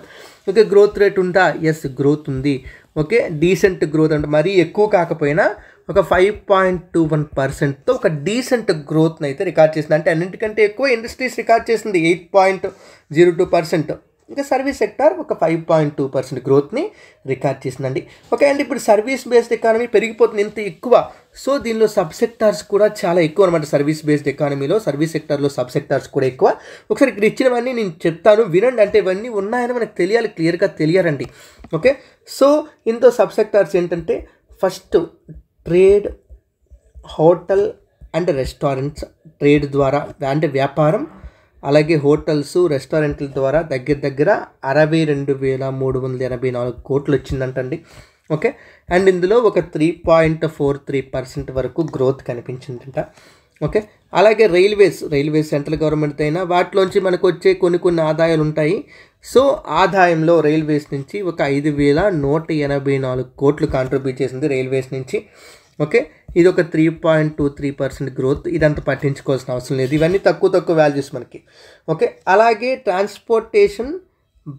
ఓకే, గ్రోత్ రేట్ ఉందా? ఎస్, గ్రోత్ ఉంది. ఓకే, డీసెంట్ గ్రోత్, అంటే మరీ ఎక్కువ కాకపోయినా ఒక 5.21%తో ఒక డీసెంట్ గ్రోత్ని అయితే రికార్డ్ చేసింది. అంటే అన్నింటికంటే ఎక్కువ ఇండస్ట్రీస్ రికార్డ్ చేసింది 8.02%. ఇంకా సర్వీస్ సెక్టార్ ఒక 5.2% గ్రోత్ని రికార్డ్ చేసిందండి. ఓకే, అండ్ ఇప్పుడు సర్వీస్ బేస్డ్ ఎకానమీ పెరిగిపోతుంది ఇంత ఎక్కువ. సో దీనిలో సబ్ సెక్టార్స్ కూడా చాలా ఎక్కువ అనమాట. సర్వీస్ బేస్డ్ ఎకానమీలో సర్వీస్ సెక్టార్లో సబ్ సెక్టార్స్ కూడా ఎక్కువ. ఒకసారి ఇక్కడ ఇచ్చినవన్నీ నేను చెప్తాను, వినండి. అంటే ఇవన్నీ ఉన్నాయని మనకు తెలియాలి, క్లియర్గా తెలియాలండి. ఓకే, సో ఇందులో సబ్ సెక్టార్స్ ఏంటంటే first trade, hotel and restaurants. Trade ద్వారా అంటే వ్యాపారం, అలాగే హోటల్స్, రెస్టారెంట్ల ద్వారా దగ్గర 62,384 కోట్లు వచ్చిందంటండి. ఓకే, అండ్ ఇందులో ఒక 3.43% వరకు గ్రోత్ కనిపించిందంట. ఓకే, అలాగే రైల్వేస్ సెంట్రల్ గవర్నమెంట్ అయినా వాటిలోంచి మనకు వచ్చే కొన్ని ఆదాయాలు ఉంటాయి. సో ఆదాయంలో రైల్వేస్ నుంచి ఒక 5,184 కోట్లు కాంట్రిబ్యూట్ చేసింది రైల్వేస్ నుంచి. ఓకే, ఇది ఒక 3.23% గ్రోత్. ఇదంతా పట్టించుకోవాల్సిన అవసరం లేదు, ఇవన్నీ తక్కువ వాల్యూస్ మనకి. ఓకే, అలాగే ట్రాన్స్పోర్టేషన్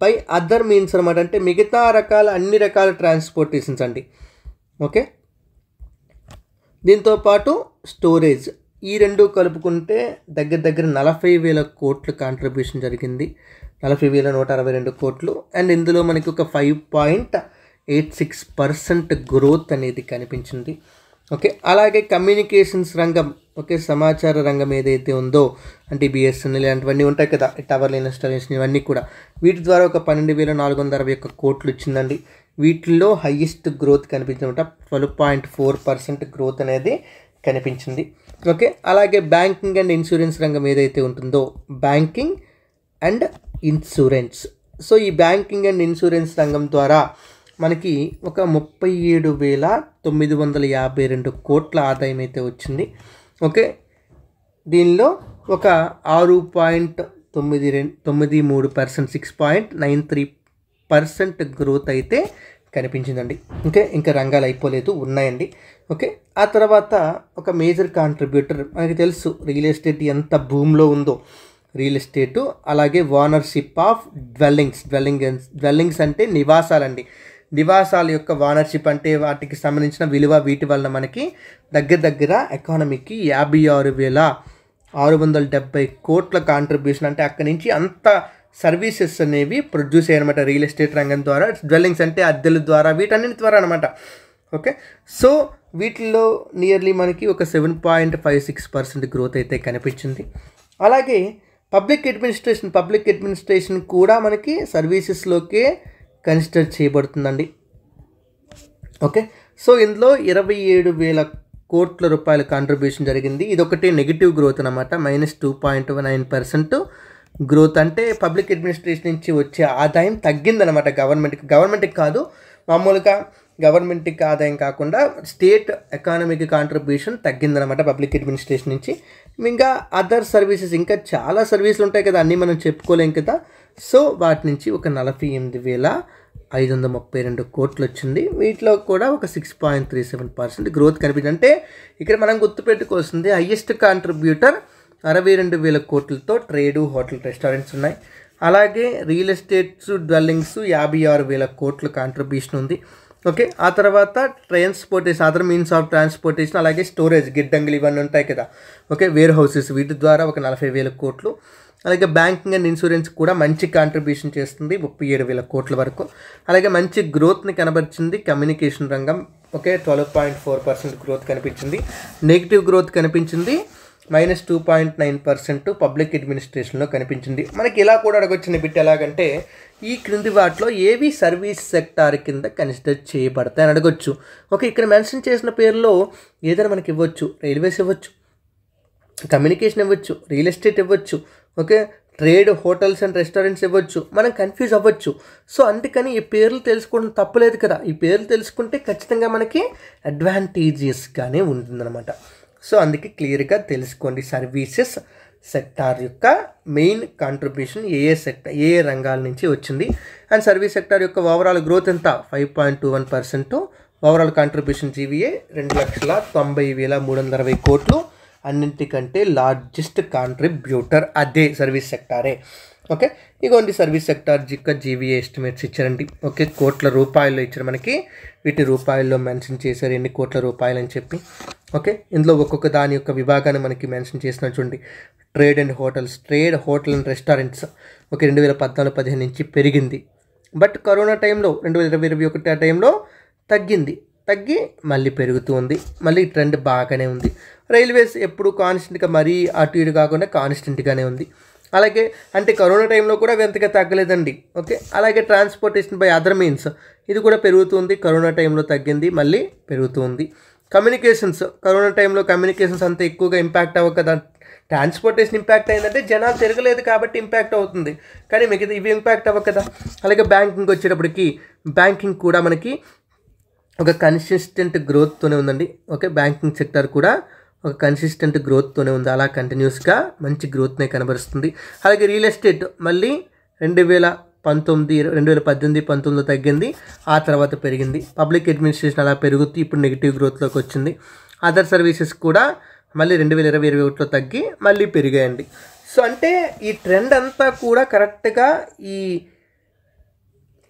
బై అదర్ మీన్స్ అనమాట, అంటే మిగతా అన్ని రకాల ట్రాన్స్పోర్టేషన్స్ అండి. ఓకే, దీంతోపాటు స్టోరేజ్, ఈ రెండు కలుపుకుంటే దగ్గర 40,000 కోట్లు కాంట్రిబ్యూషన్ జరిగింది, 40,162 కోట్లు. అండ్ ఇందులో మనకి ఒక 5.86% గ్రోత్ అనేది కనిపించింది. ఓకే, అలాగే కమ్యూనికేషన్స్ రంగం, ఓకే సమాచార రంగం ఏదైతే ఉందో, అంటే బిఎస్ఎన్ఎల్ ఇలాంటివన్నీ ఉంటాయి కదా, టవర్ల ఇన్స్టాలేషన్ ఇవన్నీ కూడా, వీటి ద్వారా ఒక 12,461 కోట్లు వచ్చిందండి. వీటిల్లో హయ్యెస్ట్ గ్రోత్ కనిపించిందన్నమాట, 12.4% గ్రోత్ అనేది కనిపించింది. ఓకే, అలాగే బ్యాంకింగ్ అండ్ ఇన్సూరెన్స్ రంగం ఏదైతే ఉంటుందో, బ్యాంకింగ్ అండ్ ఇన్సూరెన్స్. సో ఈ బ్యాంకింగ్ అండ్ ఇన్సూరెన్స్ రంగం ద్వారా మనకి ఒక 37,952 కోట్ల ఆదాయం అయితే వచ్చింది. ఓకే, దీనిలో ఒక 6.93%, 6.93% గ్రోత్ అయితే కనిపించిందండి. ఓకే, ఇంకా రంగాలు అయిపోలేదు, ఉన్నాయండి. ఓకే, ఆ తర్వాత ఒక మేజర్ కాంట్రిబ్యూటర్ మనకి తెలుసు రియల్ ఎస్టేట్ ఎంత భూమిలో ఉందో. రియల్ ఎస్టేటు, అలాగే ఓనర్షిప్ ఆఫ్ డ్వెల్లింగ్స్ అంటే నివాసాలండి. నివాసాల యొక్క ఓనర్షిప్ అంటే వాటికి సంబంధించిన విలువ, వీటి వలన మనకి దగ్గర ఎకానమీకి 56,670 కోట్ల కాంట్రిబ్యూషన్. అంటే అక్కడి నుంచి అంత సర్వీసెస్ అనేవి ప్రొడ్యూస్ అయ్యాయన్నమాట రియల్ ఎస్టేట్ రంగం ద్వారా. డ్వెల్లింగ్స్ అంటే అద్దెల ద్వారా, వీటన్నిటి ద్వారా అనమాట. ఓకే, సో వీటిల్లో నియర్లీ మనకి ఒక 7.56% గ్రోత్ అయితే కనిపించింది. అలాగే పబ్లిక్ అడ్మినిస్ట్రేషన్ కూడా మనకి సర్వీసెస్లోకే కన్సిడర్ చేయబడుతుందండి. ఓకే, సో ఇందులో 27,000 కోట్ల రూపాయల కాంట్రిబ్యూషన్ జరిగింది. ఇదొకటి నెగిటివ్ గ్రోత్ అనమాట, -2.9% గ్రోత్. అంటే పబ్లిక్ అడ్మినిస్ట్రేషన్ నుంచి వచ్చే ఆదాయం తగ్గిందనమాట గవర్నమెంట్కి కాదు, మామూలుగా గవర్నమెంట్కి ఆదాయం కాకుండా స్టేట్ ఎకానమీకి కాంట్రిబ్యూషన్ తగ్గిందనమాట పబ్లిక్ అడ్మినిస్ట్రేషన్ నుంచి. ఇంకా అదర్ సర్వీసెస్, ఇంకా చాలా సర్వీసులు ఉంటాయి కదా, అన్నీ మనం చెప్పుకోలేం కదా. సో వాటి నుంచి ఒక 48,532 కోట్లు వచ్చింది. వీటిలో కూడా ఒక 6.37% గ్రోత్ కనిపించింది. అంటే ఇక్కడ మనం గుర్తుపెట్టుకోవాల్సింది హయ్యెస్ట్ కాంట్రిబ్యూటర్ 62,000 కోట్లతో ట్రేడు, హోటల్, రెస్టారెంట్స్ ఉన్నాయి. అలాగే రియల్ ఎస్టేట్స్, డ్వెల్లింగ్స్ 56,000 కోట్ల కాంట్రిబ్యూషన్ ఉంది. ఓకే, ఆ తర్వాత transportation, other means of transportation, అలాగే స్టోరేజ్, గిడ్డంగులు ఇవన్నీ ఉంటాయి కదా. ఓకే, వేర్ హౌసెస్, వీటి ద్వారా ఒక 40,000 కోట్లు. అలాగే బ్యాంకింగ్ అండ్ ఇన్సూరెన్స్ కూడా మంచి కాంట్రిబ్యూషన్ చేస్తుంది, 37,000 కోట్ల వరకు. అలాగే మంచి గ్రోత్ని కనబరిచింది కమ్యూనికేషన్ రంగం. ఓకే, 12.4% గ్రోత్ కనిపించింది. నెగిటివ్ గ్రోత్ కనిపించింది -2.9% పబ్లిక్ అడ్మినిస్ట్రేషన్లో కనిపించింది. మనకి ఇలా కూడా అడగొచ్చిన బిట్ ఎలాగంటే, ఈ క్రింది వాటిలో ఏవి సర్వీస్ సెక్టార్ కింద కన్సిడర్ చేయబడతాయి అని అడగొచ్చు. ఓకే, ఇక్కడ మెన్షన్ చేసిన పేర్లో ఏదైనా మనకి ఇవ్వచ్చు, రైల్వేస్ ఇవ్వచ్చు, కమ్యూనికేషన్ ఇవ్వచ్చు, రియల్ ఎస్టేట్ ఇవ్వచ్చు, okay, trade, hotels and restaurants ఇవ్వచ్చు. మనం కన్ఫ్యూజ్ అవ్వచ్చు. సో అందుకని ఈ పేర్లు తెలుసుకోవడం తప్పలేదు కదా. ఈ పేర్లు తెలుసుకుంటే ఖచ్చితంగా మనకి అడ్వాంటేజియస్గానే ఉంటుందన్నమాట. సో అందుకే క్లియర్గా తెలుసుకోండి సర్వీసెస్ సెక్టార్ యొక్క మెయిన్ కాంట్రిబ్యూషన్ ఏ రంగాల నుంచి వచ్చింది. అండ్ సర్వీస్ సెక్టార్ యొక్క ఓవరాల్ గ్రోత్ ఎంత, 5.21%. ఓవరాల్ కాంట్రిబ్యూషన్ జీవీఏ 2,90,360 కోట్లు. అన్నింటికంటే లార్జెస్ట్ కాంట్రిబ్యూటర్ అదే సర్వీస్ సెక్టారే. ఓకే, ఇగోండి సర్వీస్ సెక్టార్ యొక్క జీవీఏ ఎస్టిమేట్స్ ఇచ్చారండి. ఓకే, కోట్ల రూపాయల్లో ఇచ్చారు మనకి. వీటి రూపాయల్లో మెన్షన్ చేశారు ఎన్ని కోట్ల రూపాయలు అని చెప్పి. ఓకే, ఇందులో ఒక్కొక్క దాని యొక్క విభాగాన్ని మనకి మెన్షన్ చేసిన చూడండి. Trade, hotel and restaurants okay 2014-15 నుంచి పెరిగింది. బట్ కరోనా టైంలో 2020-21 టైంలో తగ్గి మళ్ళీ పెరుగుతూ ఉంది. మళ్ళీ ట్రెండ్ బాగానే ఉంది. రైల్వేస్ ఎప్పుడు కాన్స్టెంట్గా, మరీ అటు ఇటు కాకుండా కాన్స్టెంట్గానే ఉంది. అలాగే అంటే కరోనా టైంలో కూడా ఎంతగా తగ్గలేదండి. ఓకే, అలాగే ట్రాన్స్పోర్టేషన్ బై అదర్ మీన్స్ ఇది కూడా పెరుగుతుంది. కరోనా టైంలో తగ్గింది, మళ్ళీ పెరుగుతుంది. కమ్యూనికేషన్స్, కరోనా టైంలో కమ్యూనికేషన్స్ అంత ఎక్కువగా ఇంపాక్ట్ అవ్వదు కదా. ట్రాన్స్పోర్టేషన్ ఇంపాక్ట్ అయిందంటే జనాలు తిరగలేదు కాబట్టి ఇంపాక్ట్ అవుతుంది, కానీ మిగతా ఇవి ఇంపాక్ట్ అవ్వదు కదా. అలాగే బ్యాంకింగ్ వచ్చేటప్పటికి, బ్యాంకింగ్ కూడా మనకి ఒక కన్సిస్టెంట్ గ్రోత్తోనే ఉందండి. ఓకే, బ్యాంకింగ్ సెక్టర్ కూడా ఒక కన్సిస్టెంట్ గ్రోత్తోనే ఉంది, అలా కంటిన్యూస్గా మంచి గ్రోత్నే కనబరుస్తుంది. అలాగే రియల్ ఎస్టేట్ మళ్ళీ 2018-19లో తగ్గింది, ఆ తర్వాత పెరిగింది. పబ్లిక్ అడ్మినిస్ట్రేషన్ అలా పెరుగుతూ ఇప్పుడు నెగిటివ్ గ్రోత్లోకి వచ్చింది. అదర్ సర్వీసెస్ కూడా మళ్ళీ 2020-21లో తగ్గి మళ్ళీ పెరిగాయండి. సో అంటే ఈ ట్రెండ్ అంతా కూడా కరెక్ట్గా ఈ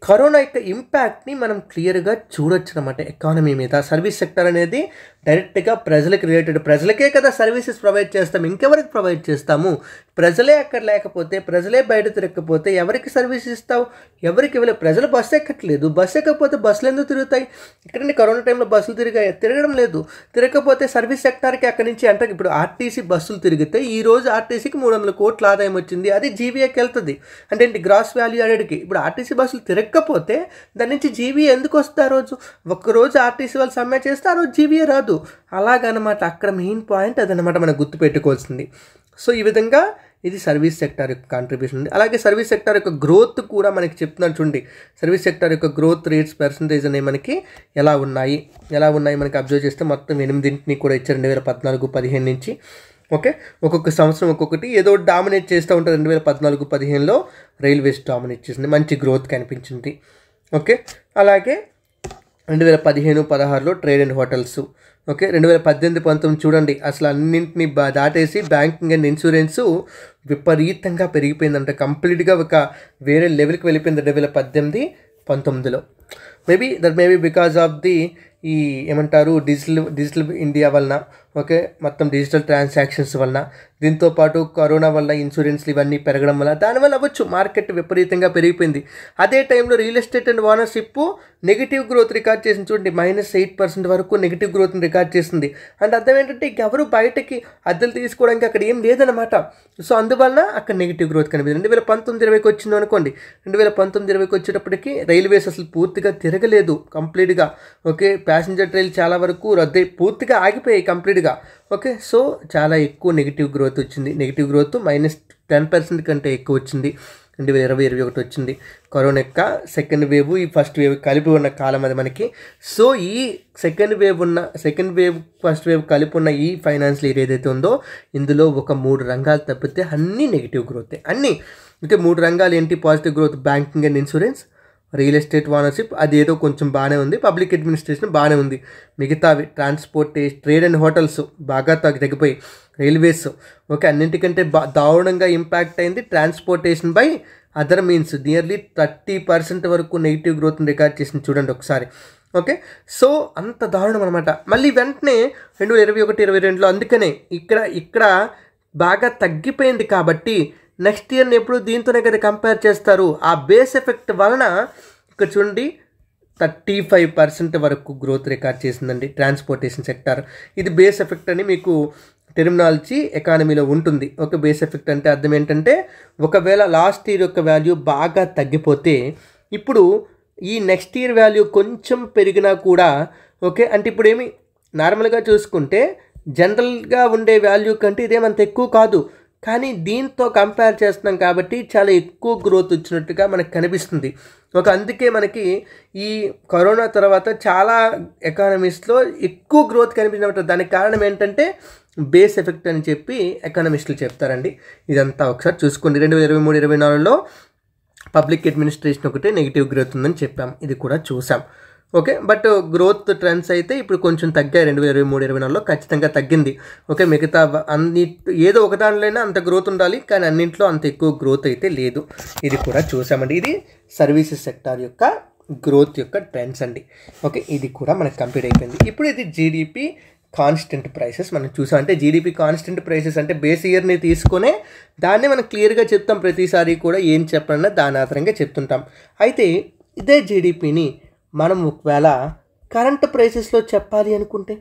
కరోనా యొక్క ఇంపాక్ట్ని మనం క్లియర్గా చూడొచ్చు అన్నమాట ఎకానమీ మీద. సర్వీస్ సెక్టర్ అనేది డైరెక్ట్గా ప్రజలకు రిలేటెడ్. ప్రజలకే కదా సర్వీసెస్ ప్రొవైడ్ చేస్తాము, ఇంకెవరికి ప్రొవైడ్ చేస్తాము? ప్రజలే అక్కడ లేకపోతే, ప్రజలే బయట తిరగకపోతే ఎవరికి సర్వీస్ ఇస్తావు? ఎవరికి ఇవ్వలేదు. ప్రజలు బస్సు ఎక్కట్లేదు, బస్సు ఎక్కకపోతే బస్సులు ఎందుకు తిరుగుతాయి? ఇక్కడండి కరోనా టైంలో బస్సులు తిరగడం లేదు. తిరగకపోతే సర్వీస్ సెక్టార్కి అక్కడి నుంచి అంటే ఇప్పుడు ఆర్టీసీ బస్సులు తిరిగితే ఈరోజు ఆర్టీసీకి 300 కోట్ల ఆదాయం వచ్చింది, అది జీవీఏకి వెళ్తుంది. అంటే ఏంటి, గ్రాస్ వాల్యూ యాడెడ్కి. ఇప్పుడు ఆర్టీసీ బస్సులు తిరగకపోతే దాని నుంచి జీవీఏ ఎందుకు వస్తుంది? ఆ రోజు ఒక్కరోజు ఆర్టీసీ వాళ్ళు సమ్మె చేస్తే ఆ రోజు జీవీఏ రాదు. అలాగనమాట, అక్కడ మెయిన్ పాయింట్ అదనమాట మనం గుర్తుపెట్టుకోవాల్సింది. సో ఈ విధంగా ఇది సర్వీస్ సెక్టార్ యొక్క కాంట్రిబ్యూషన్ ఉంది. అలాగే సర్వీస్ సెక్టార్ యొక్క గ్రోత్ కూడా మనకి చెప్తున్నాను చూడండి. సర్వీస్ సెక్టార్ యొక్క గ్రోత్ రేట్స్ పర్సంటేజ్ అనేవి మనకి ఎలా ఉన్నాయి మనకి అబ్జర్వ్ చేస్తే మొత్తం 8 కూడా ఇచ్చారు 2014-15 నుంచి. ఓకే, ఒక్కొక్క సంవత్సరం ఒక్కొక్కటి ఏదో డామినేట్ చేస్తూ ఉంటారు. 2014-15లో రైల్వేస్ డామినేట్ చేసింది, మంచి గ్రోత్ కనిపించింది. ఓకే, అలాగే 2015-16లో ట్రేడ్ అండ్ హోటల్స్, ఓకే 2018-19 చూడండి అసలు అన్నింటినీ దాటేసి బ్యాంకింగ్ అండ్ ఇన్సూరెన్స్ విపరీతంగా పెరిగిపోయిందంట, కంప్లీట్గా ఒక వేరే లెవెల్కి వెళ్ళిపోయింది 2018-19లో. మేబీ బికాజ్ ఆఫ్ ది ఈ ఏమంటారు డిజిటల్ ఇండియా వలన, ఓకే మొత్తం డిజిటల్ ట్రాన్సాక్షన్స్ వలన, దీంతోపాటు కరోనా వల్ల ఇన్సూరెన్స్లు ఇవన్నీ పెరగడం వల్ల దానివల్ల అవ్వచ్చు మార్కెట్ విపరీతంగా పెరిగిపోయింది. అదే టైంలో real estate and ownership negative growth record చేసింది చూడండి, -8% వరకు నెగిటివ్ గ్రోత్ని రికార్డ్ చేసింది. అంటే అర్థం ఏంటంటే ఎవరు బయటకి అద్దెలు తీసుకోవడానికి అక్కడ ఏం లేదన్నమాట. సో అందువలన అక్కడ నెగిటివ్ గ్రోత్ కనిపించింది. 2019-20కి వచ్చింది అనుకోండి, 2019-20కి వచ్చేటప్పటికి రైల్వేస్ అసలు పూర్తిగా తిరగలేదు కంప్లీట్గా. ఓకే ప్యాసింజర్ ట్రైన్ చాలా వరకు రద్దయి పూర్తిగా ఆగిపోయాయి కంప్లీట్గా. ఓకే సో చాలా ఎక్కువ నెగిటివ్ గ్రోత్ వచ్చింది. నెగిటివ్ గ్రోత్ -10% కంటే ఎక్కువ వచ్చింది. 2020-21 వచ్చింది. కరోనా యొక్క సెకండ్ వేవ్ ఈ ఫస్ట్ వేవ్ కలిపి ఉన్న కాలం అది మనకి. సో ఈ సెకండ్ వేవ్ ఫస్ట్ వేవ్ కలిపి ఉన్న ఈ ఫైనాన్షియల్ ఇయర్ ఏదైతే ఉందో ఇందులో ఒక 3 రంగాలు తప్పితే అన్నీ నెగిటివ్ గ్రోతే. అన్నీ అంటే 3 రంగాలు ఏంటి positive growth? Banking and insurance, real estate ownership అది ఏదో కొంచెం బాగానే ఉంది, పబ్లిక్ అడ్మినిస్ట్రేషన్ బాగానే ఉంది. మిగతావి ట్రాన్స్పోర్టేషన్, ట్రేడ్ అండ్ హోటల్స్ బాగా తగ్గిపోయి, రైల్వేస్ ఓకే అన్నింటికంటే దారుణంగా ఇంపాక్ట్ అయింది transportation by other means. Nearly 30% వరకు నెగిటివ్ గ్రోత్ని రికార్డ్ చేసింది చూడండి ఒకసారి. ఓకే సో అంత దారుణం అనమాట. మళ్ళీ వెంటనే 2021-22లో అందుకనే ఇక్కడ బాగా తగ్గిపోయింది కాబట్టి నెక్స్ట్ ఇయర్ని ఎప్పుడు దీంతోనే కదా కంపేర్ చేస్తారు. ఆ బేస్ ఎఫెక్ట్ వలన ఇక్కడ చూడండి 35% వరకు గ్రోత్ రికార్డ్ చేసిందండి ట్రాన్స్పోర్టేషన్ సెక్టార్. ఇది బేస్ ఎఫెక్ట్ అని మీకు టెర్మినాలజీ ఎకానమీలో ఉంటుంది. ఓకే బేస్ ఎఫెక్ట్ అంటే అర్థం ఏంటంటే ఒకవేళ లాస్ట్ ఇయర్ యొక్క వాల్యూ బాగా తగ్గిపోతే ఇప్పుడు ఈ నెక్స్ట్ ఇయర్ వాల్యూ కొంచెం పెరిగినా కూడా ఓకే అంటే ఇప్పుడు ఏమి నార్మల్గా చూసుకుంటే జనరల్గా ఉండే వాల్యూ కంటే ఇదేమంత ఎక్కువ కాదు, కానీ దీంతో కంపేర్ చేస్తున్నాం కాబట్టి చాలా ఎక్కువ గ్రోత్ వచ్చినట్టుగా మనకు కనిపిస్తుంది. అందుకే మనకి ఈ కరోనా తర్వాత చాలా ఎకానమీస్లో ఎక్కువ గ్రోత్ కనిపించినట్టు. దానికి కారణం ఏంటంటే బేస్ ఎఫెక్ట్ అని చెప్పి ఎకానమిస్టులు చెప్తారండి. ఇదంతా ఒకసారి చూసుకోండి. 2023-24లో పబ్లిక్ అడ్మినిస్ట్రేషన్ ఒకటే నెగిటివ్ గ్రోత్ ఉందని చెప్పాం, ఇది కూడా చూసాం. ఓకే బట్ గ్రోత్ ట్రెండ్స్ అయితే ఇప్పుడు కొంచెం తగ్గాయి. 2023-24లో ఖచ్చితంగా తగ్గింది. ఓకే మిగతా ఏదో ఒక దాంట్లోనే అంత గ్రోత్ ఉండాలి, కానీ అన్నింట్లో అంత ఎక్కువ గ్రోత్ అయితే లేదు, ఇది కూడా చూసామండి. ఇది సర్వీసెస్ సెక్టార్ యొక్క గ్రోత్ యొక్క ట్రెండ్స్ అండి. ఓకే ఇది కూడా మనకు కంప్లీట్ అయిపోయింది. ఇప్పుడు ఇది జీడిపి కాన్స్టెంట్ ప్రైసెస్ మనం చూసాం. అంటే జీడిపి కాన్స్టెంట్ ప్రైసెస్ అంటే బేస్ ఇయర్ని తీసుకునే దాన్ని మనం క్లియర్గా చెప్తాం, ప్రతిసారి కూడా ఏం చెప్పాలన్నా దాని ఆధారంగా చెప్తుంటాం. అయితే ఇదే జీడిపిని మనం ఒకవేళ కరెంట్ ప్రైసెస్లో చెప్పాలి అనుకుంటే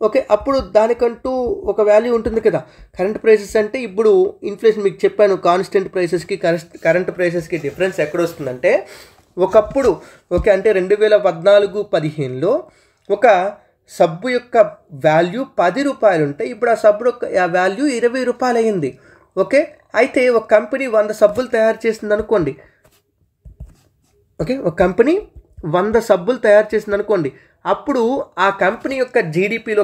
ఓకే అప్పుడు దానికంటూ ఒక వాల్యూ ఉంటుంది కదా. కరెంట్ ప్రైసెస్ అంటే ఇప్పుడు ఇన్ఫ్లేషన్ మీకు చెప్పాను, కాన్స్టెంట్ ప్రైసెస్కి కరెంట్ ప్రైసెస్కి డిఫరెన్స్ ఎక్కడొస్తుందంటే ఒకప్పుడు ఓకే అంటే 2014-15లో ఒక సబ్బు యొక్క వాల్యూ 10 రూపాయలు ఉంటే ఇప్పుడు ఆ సబ్బు యొక్క వాల్యూ 20 రూపాయలు అయింది. ఓకే అయితే ఒక కంపెనీ 100 సబ్బులు తయారు చేసింది అనుకోండి. ఓకే ఒక కంపెనీ 100 సబ్బులు తయారు చేసింది అనుకోండి, అప్పుడు ఆ కంపెనీ యొక్క జీడిపిలో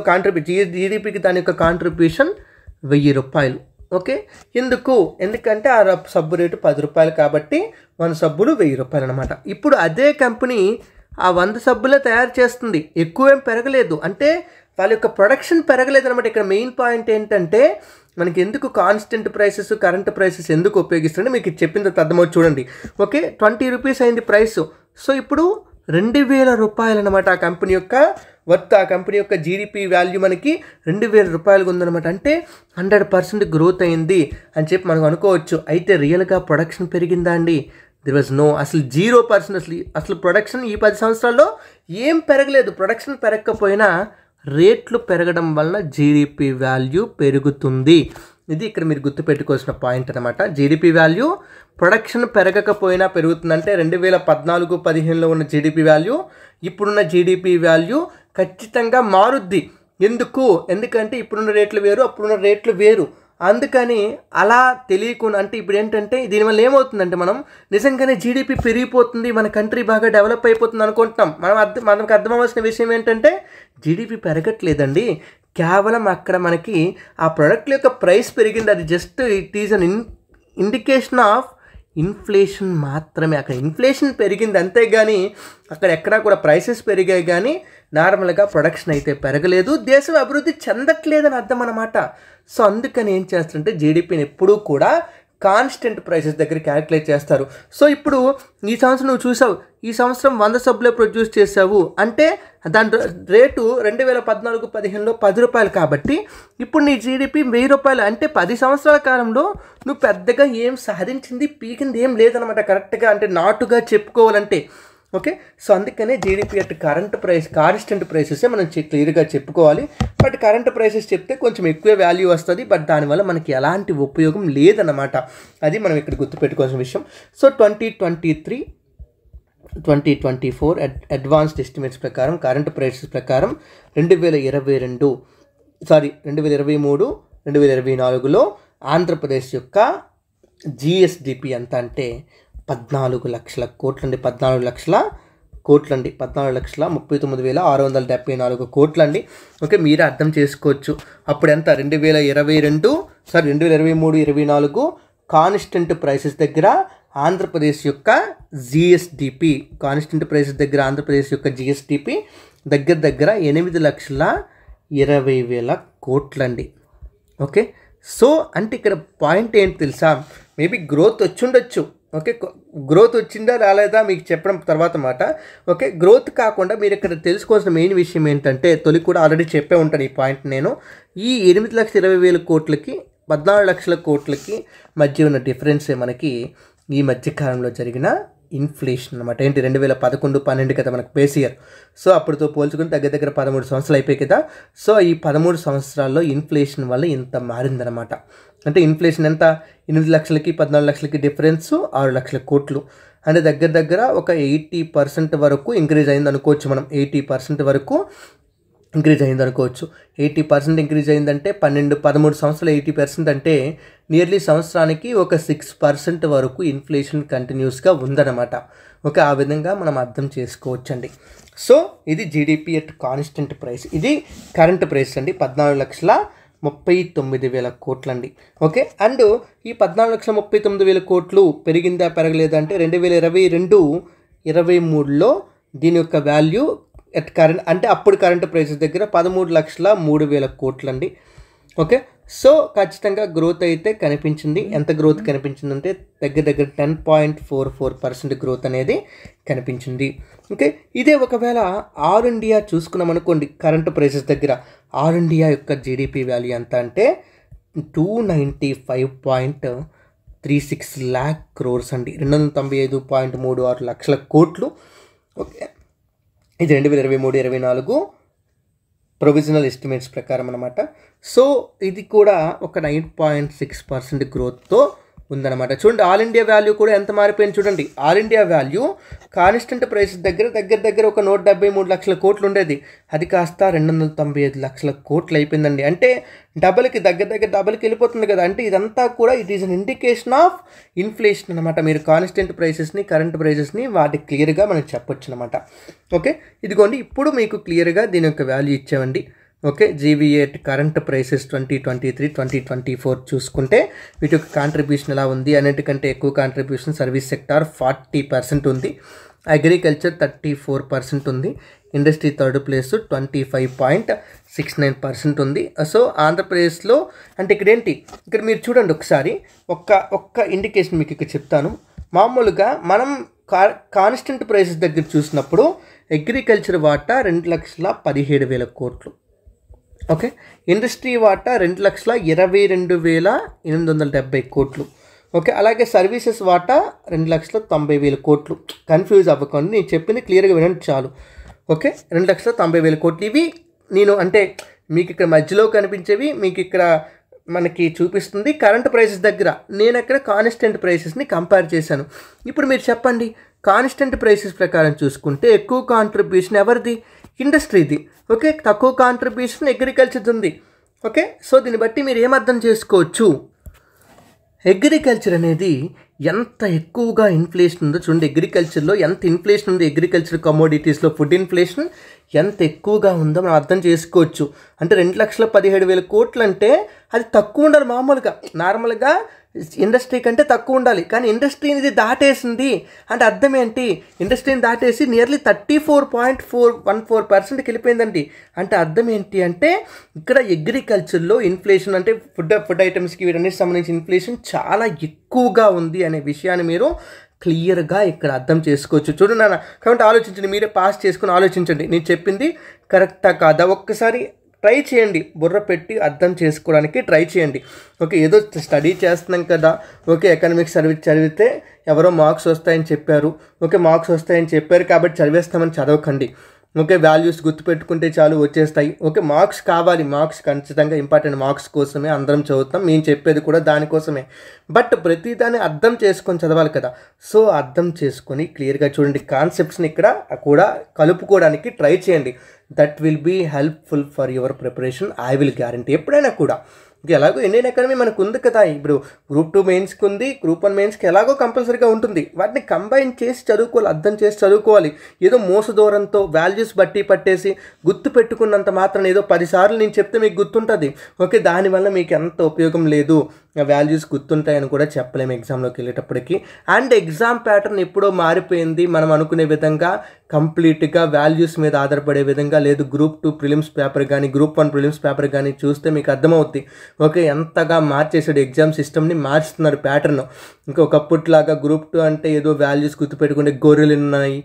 జీడిపికి దాని యొక్క కాంట్రిబ్యూషన్ 1000 రూపాయలు. ఓకే ఎందుకంటే ఆ సబ్బు రేటు 10 రూపాయలు కాబట్టి 100 సబ్బులు 1000 రూపాయలు అనమాట. ఇప్పుడు అదే కంపెనీ ఆ 100 సబ్బులే తయారు చేస్తుంది, ఎక్కువేం పెరగలేదు, అంటే వాళ్ళ యొక్క ప్రొడక్షన్ పెరగలేదు అనమాట. ఇక్కడ మెయిన్ పాయింట్ ఏంటంటే మనకి ఎందుకు కాన్స్టెంట్ ప్రైసెస్ కరెంట్ ప్రైసెస్ ఎందుకు ఉపయోగిస్తుంటే మీకు చెప్పిన తర్వాత అర్థమవుతుంది చూడండి. ఓకే 20 రూపీస్ అయింది ప్రైస్, సో ఇప్పుడు 2000 రూపాయలు అనమాట ఆ కంపెనీ యొక్క వర్త్. ఆ కంపెనీ యొక్క జీడిపి వాల్యూ మనకి 2000 రూపాయలుగా ఉందన్నమాట. అంటే 100% గ్రోత్ అయింది అని చెప్పి మనం అనుకోవచ్చు. అయితే రియల్గా ప్రొడక్షన్ పెరిగిందా అండి? దిర్ వాజ్ నో, అసలు 0%. అసలు ప్రొడక్షన్ ఈ 10 సంవత్సరాల్లో ఏం పెరగలేదు. ప్రొడక్షన్ పెరగకపోయినా రేట్లు పెరగడం వలన జీడిపి వాల్యూ పెరుగుతుంది. ఇది ఇక్కడ మీరు గుర్తుపెట్టుకోవాల్సిన పాయింట్ అనమాట. జీడిపి వాల్యూ ప్రొడక్షన్ పెరగకపోయినా పెరుగుతుందంటే 2014-15లో ఉన్న జీడిపి వాల్యూ ఇప్పుడున్న జీడిపి వాల్యూ ఖచ్చితంగా మారుద్ది. ఎందుకంటే ఇప్పుడున్న రేట్లు వేరు, అప్పుడున్న రేట్లు వేరు. అందుకని అలా తెలియకుండా అంటే ఇప్పుడు ఏంటంటే దీనివల్ల ఏమవుతుందంటే మనం నిజంగానే జీడిపి పెరిగిపోతుంది, మన కంట్రీ బాగా డెవలప్ అయిపోతుంది అనుకుంటున్నాం. మనకు అర్థమవలసిన విషయం ఏంటంటే జీడిపి పెరగట్లేదండి, కేవలం అక్కడ మనకి ఆ ప్రోడక్ట్ యొక్క ప్రైస్ పెరిగింది. అది just it is an indication of inflation మాత్రమే. అక్కడ ఇన్ఫ్లేషన్ పెరిగింది అంతేగాని అక్కడ ఎక్కడా కూడా ప్రైసెస్ పెరిగాయి కానీ నార్మల్గా ప్రొడక్షన్ అయితే పెరగలేదు, దేశం అభివృద్ధి చెందట్లేదని అర్థం అన్నమాట. సో అందుకని ఏం చేస్తారంటే జీడిపిని ఎప్పుడూ కూడా కాన్స్టెంట్ ప్రైసెస్ దగ్గర క్యాలిక్యులేట్ చేస్తారు. సో ఇప్పుడు ఈ సంవత్సరం నువ్వు చూసావు, ఈ సంవత్సరం 100 సబ్బులే ప్రొడ్యూస్ చేసావు అంటే దాని రేటు 2014-15లో ₹10 కాబట్టి ఇప్పుడు నీ జీడిపి ₹1000. అంటే 10 సంవత్సరాల కాలంలో నువ్వు పెద్దగా ఏం సాధించింది పీకింది ఏం లేదనమాట కరెక్ట్గా, అంటే నాటుగా చెప్పుకోవాలంటే. ఓకే, సో అందుకనే GDP at current price constant ప్రైసెసే మనం క్లియర్గా చెప్పుకోవాలి. బట్ కరెంట్ ప్రైసెస్ చెప్తే కొంచెం ఎక్కువ వాల్యూ వస్తుంది, బట్ దానివల్ల మనకి ఎలాంటి ఉపయోగం లేదన్నమాట. అది మనం ఇక్కడ గుర్తుపెట్టుకోవాల్సిన విషయం. సో 2023-2024 అడ్వాన్స్డ్ ఎస్టిమేట్స్ ప్రకారం కరెంట్ ప్రైసెస్ ప్రకారం 2023-2024లో ఆంధ్రప్రదేశ్ యొక్క జిఎస్డిపి ఎంత అంటే 14 లక్షల కోట్లండి. 14 లక్షల కోట్లండి. 14,39,674 కోట్లండి. ఓకే, మీరే అర్థం చేసుకోవచ్చు అప్పుడు ఎంత. 2023-24 కాన్స్టెంట్ ప్రైసెస్ దగ్గర ఆంధ్రప్రదేశ్ యొక్క జిఎస్డిపి దగ్గర 8,20,000 కోట్లండి. ఓకే, సో అంటే ఇక్కడ పాయింట్ ఏంటి తెలుసా, మేబీ గ్రోత్ వచ్చుండొచ్చు. ఓకే, గ్రోత్ వచ్చిందా రాలేదా మీకు చెప్పడం తర్వాత మాట. ఓకే, గ్రోత్ కాకుండా మీరు ఇక్కడ తెలుసుకోవాల్సిన మెయిన్ విషయం ఏంటంటే, తొలి కూడా ఆల్రెడీ చెప్పే ఉంటాను ఈ పాయింట్ నేను. ఈ 8,20,000 కోట్లకి 14 లక్షల కోట్లకి మధ్య ఉన్న డిఫరెన్సే మనకి ఈ మధ్యకాలంలో జరిగిన ఇన్ఫ్లేషన్ అనమాట. ఏంటి 2011-12 కదా మనకు బేస్ ఇయర్. సో అప్పటితో పోల్చుకుని దగ్గర 13 సంవత్సరాలు అయిపోయి కదా. సో ఈ 13 సంవత్సరాల్లో ఇన్ఫ్లేషన్ వల్ల ఇంత మారిందనమాట. అంటే ఇన్ఫ్లేషన్ ఎంత, 8 లక్షలకి 14 లక్షలకి డిఫరెన్స్ 6 లక్షల కోట్లు. అంటే దగ్గర ఒక 80% వరకు ఇంక్రీజ్ అయింది అనుకోవచ్చు మనం. 80% వరకు ఇంక్రీజ్ అయింది అనుకోవచ్చు. 80% ఇంక్రీజ్ అయిందంటే 13 సంవత్సరాలు 80% అంటే నియర్లీ సంవత్సరానికి ఒక 6% వరకు ఇన్ఫ్లేషన్ కంటిన్యూస్గా ఉందన్నమాట. ఓకే, ఆ విధంగా మనం అర్థం చేసుకోవచ్చండి. సో ఇది జీడిపి అట్ కాన్స్టెంట్ ప్రైస్, ఇది కరెంట్ ప్రైస్ అండి. 14,39,000 కోట్లండి. ఓకే, అండ్ ఈ 14,39,000 కోట్లు పెరిగిందా పెరగలేదా అంటే 2022-23లో దీని యొక్క వాల్యూ ఎట్ కరెంట్ అంటే అప్పుడు కరెంట్ ప్రైసెస్ దగ్గర 13,03,000 కోట్లండి. ఓకే, సో ఖచ్చితంగా గ్రోత్ అయితే కనిపించింది. ఎంత గ్రోత్ కనిపించిందంటే దగ్గర 10.44% గ్రోత్ అనేది కనిపించింది. ఓకే, ఇదే ఒకవేళ ఆల్ ఇండియా చూసుకున్నాం అనుకోండి, కరెంట్ ప్రైసెస్ దగ్గర ఆల్ ఇండియా యొక్క జీడిపి వాల్యూ ఎంత అంటే 295.36 lakh crores అండి. 295.36 లక్షల కోట్లు. ఓకే, ఇది 2023-24 ప్రొవిజనల్ ఎస్టిమేట్స్ ప్రకారం అనమాట. సో ఇది కూడా ఒక 9.6% గ్రోత్తో ఉందన్నమాట. చూడండి ఆల్ ఇండియా వాల్యూ కూడా ఎంత మారిపోయింది చూడండి. All India value constant price దగ్గర ఒక 173 లక్షల కోట్లు ఉండేది, అది కాస్త 295 లక్షల కోట్లు అయిపోయిందండి. అంటే డబల్కి డబల్కి వెళ్ళిపోతుంది కదా. అంటే ఇదంతా కూడా it is an indication of inflation అనమాట. మీరు కాన్స్టెంట్ ప్రైసెస్ని కరెంట్ ప్రైసెస్ని వాటి క్లియర్గా మనం చెప్పొచ్చు అనమాట. ఓకే, ఇదిగోండి ఇప్పుడు మీకు క్లియర్గా దీని యొక్క వాల్యూ ఇచ్చామండి. ఓకే, జీవీఏ కరెంట్ ప్రైసెస్ 2023-2024 చూసుకుంటే వీటి యొక్క కాంట్రిబ్యూషన్ ఎలా ఉంది. అన్నిటికంటే ఎక్కువ కాంట్రిబ్యూషన్ సర్వీస్ సెక్టార్ 40% ఉంది, అగ్రికల్చర్ 34% ఉంది, ఇండస్ట్రీ థర్డ్ ప్లేస్ 25.69% ఉంది. సో ఆంధ్రప్రదేశ్లో అంటే ఇక్కడ మీరు చూడండి ఒకసారి ఒక్క ఇండికేషన్ మీకు ఇక్కడ చెప్తాను. మామూలుగా మనం కాన్స్టెంట్ ప్రైసెస్ దగ్గర చూసినప్పుడు అగ్రికల్చర్ వాటా 2,17,000 కోట్లు. ఓకే, ఇండస్ట్రీ వాటా 2,22,870 కోట్లు. ఓకే, అలాగే సర్వీసెస్ వాటా 2,90,000 కోట్లు. కన్ఫ్యూజ్ అవ్వకండి, నేను చెప్పింది క్లియర్గా వినండి చాలు. ఓకే, 2,90,000 కోట్లు. ఇవి నేను అంటే మీకు ఇక్కడ మధ్యలో కనిపించేవి మీకు ఇక్కడ మనకి చూపిస్తుంది కరెంట్ ప్రైసెస్ దగ్గర. నేను అక్కడ కాన్స్టెంట్ ప్రైసెస్ని కంపేర్ చేశాను. ఇప్పుడు మీరు చెప్పండి, కాన్స్టెంట్ ప్రైసెస్ ప్రకారం చూసుకుంటే ఎక్కువ కాంట్రిబ్యూషన్ ఎవరిది? ఇండస్ట్రీది. ఓకే, తక్కువ కాంట్రిబ్యూషన్ అగ్రికల్చర్ది ఉంది. ఓకే, సో దీన్ని బట్టి మీరు ఏమర్థం చేసుకోవచ్చు, అగ్రికల్చర్ అనేది ఎంత ఎక్కువగా ఇన్ఫ్లేషన్ ఉందో చూడండి. అగ్రికల్చర్లో ఎంత ఇన్ఫ్లేషన్ ఉంది, అగ్రికల్చర్ కమోడిటీస్లో ఫుడ్ ఇన్ఫ్లేషన్ ఎంత ఎక్కువగా ఉందో మనం అర్థం చేసుకోవచ్చు. అంటే 2,17,000 కోట్లు అంటే అది తక్కువ ఉండాలి. మామూలుగా నార్మల్గా ఇండస్ట్రీ కంటే తక్కువ ఉండాలి, కానీ ఇండస్ట్రీని ఇది దాటేసింది అంటే అర్థం ఏంటి? ఇండస్ట్రీని దాటేసి నియర్లీ 34.414%కి వెళ్ళిపోయిందండి. అంటే అర్థం ఏంటి అంటే ఇక్కడ అగ్రికల్చర్లో ఇన్ఫ్లేషన్ అంటే ఫుడ్ ఐటమ్స్కి వీటన్నిటికి సంబంధించి ఇన్ఫ్లేషన్ చాలా ఎక్కువగా ఉంది అనే విషయాన్ని మీరు క్లియర్గా ఇక్కడ అర్థం చేసుకోవచ్చు. చూడండి నాన్న, కాబట్టి ఆలోచించండి, మీరే పాస్ చేసుకుని ఆలోచించండి, నేను చెప్పింది కరెక్టా కాదా ఒక్కసారి ట్రై చేయండి, బుర్ర పెట్టి అర్థం చేసుకోవడానికి ట్రై చేయండి. ఓకే, ఏదో స్టడీ చేస్తున్నాం కదా, ఓకే ఎకనామిక్స్ చదివితే ఎవరో మార్క్స్ వస్తాయని చెప్పారు, ఓకే మార్క్స్ వస్తాయని చెప్పారు కాబట్టి చదివేస్తామని చదవకండి. ఓకే, వాల్యూస్ గుర్తుపెట్టుకుంటే చాలు వచ్చేస్తాయి. ఓకే, మార్క్స్ కావాలి, మార్క్స్ ఖచ్చితంగా ఇంపార్టెంట్, మార్క్స్ కోసమే అందరం చదువుతాం, మేము చెప్పేది కూడా దానికోసమే. బట్ ప్రతిదాన్ని అర్థం చేసుకొని చదవాలి కదా. సో అర్థం చేసుకొని క్లియర్గా చూడండి, కాన్సెప్ట్స్ని ఇక్కడ కూడా కలుపుకోవడానికి ట్రై చేయండి. That will be helpful for your preparation, I will guarantee. ఎప్పుడైనా కూడా ఎలాగో ఇండియన్ ఎకానమీ మనకు ఉంది కదా, ఇప్పుడు గ్రూప్ 2 మెయిన్స్కి ఉంది, గ్రూప్ 1 మెయిన్స్కి ఎలాగో కంపల్సరీగా ఉంటుంది. వాటిని కంబైన్ చేసి చదువుకోవాలి, అర్థం చేసి చదువుకోవాలి. ఏదో మోసదూరంతో వాల్యూస్ బట్టి పట్టేసి గుర్తు పెట్టుకున్నంత మాత్రం ఏదో 10 సార్లు నేను చెప్తే మీకు గుర్తుంటుంది, ఓకే దానివల్ల మీకు ఎంత ఉపయోగం లేదు, వాల్యూస్ గుర్తుంటాయని కూడా చెప్పలేము ఎగ్జామ్లోకి వెళ్ళేటప్పటికి. అండ్ ఎగ్జామ్ ప్యాటర్న్ ఎప్పుడో మారిపోయింది, మనం అనుకునే విధంగా కంప్లీట్గా వాల్యూస్ మీద ఆధారపడే విధంగా లేదు. గ్రూప్ 2 ప్రిలిమ్స్ పేపర్ కానీ గ్రూప్ 1 ప్రిలిమ్స్ పేపర్ కానీ చూస్తే మీకు అర్థమవుద్ది. ఓకే, ఎంతగా మార్చేసాడు ఎగ్జామ్ సిస్టమ్ని, మార్చుతున్నారు ప్యాటర్న్. ఇంకా ఒకప్పటిలాగా గ్రూప్ 2 అంటే ఏదో వాల్యూస్ గుర్తుపెట్టుకుంటే గొర్రెలు ఎన్ని ఉన్నాయి,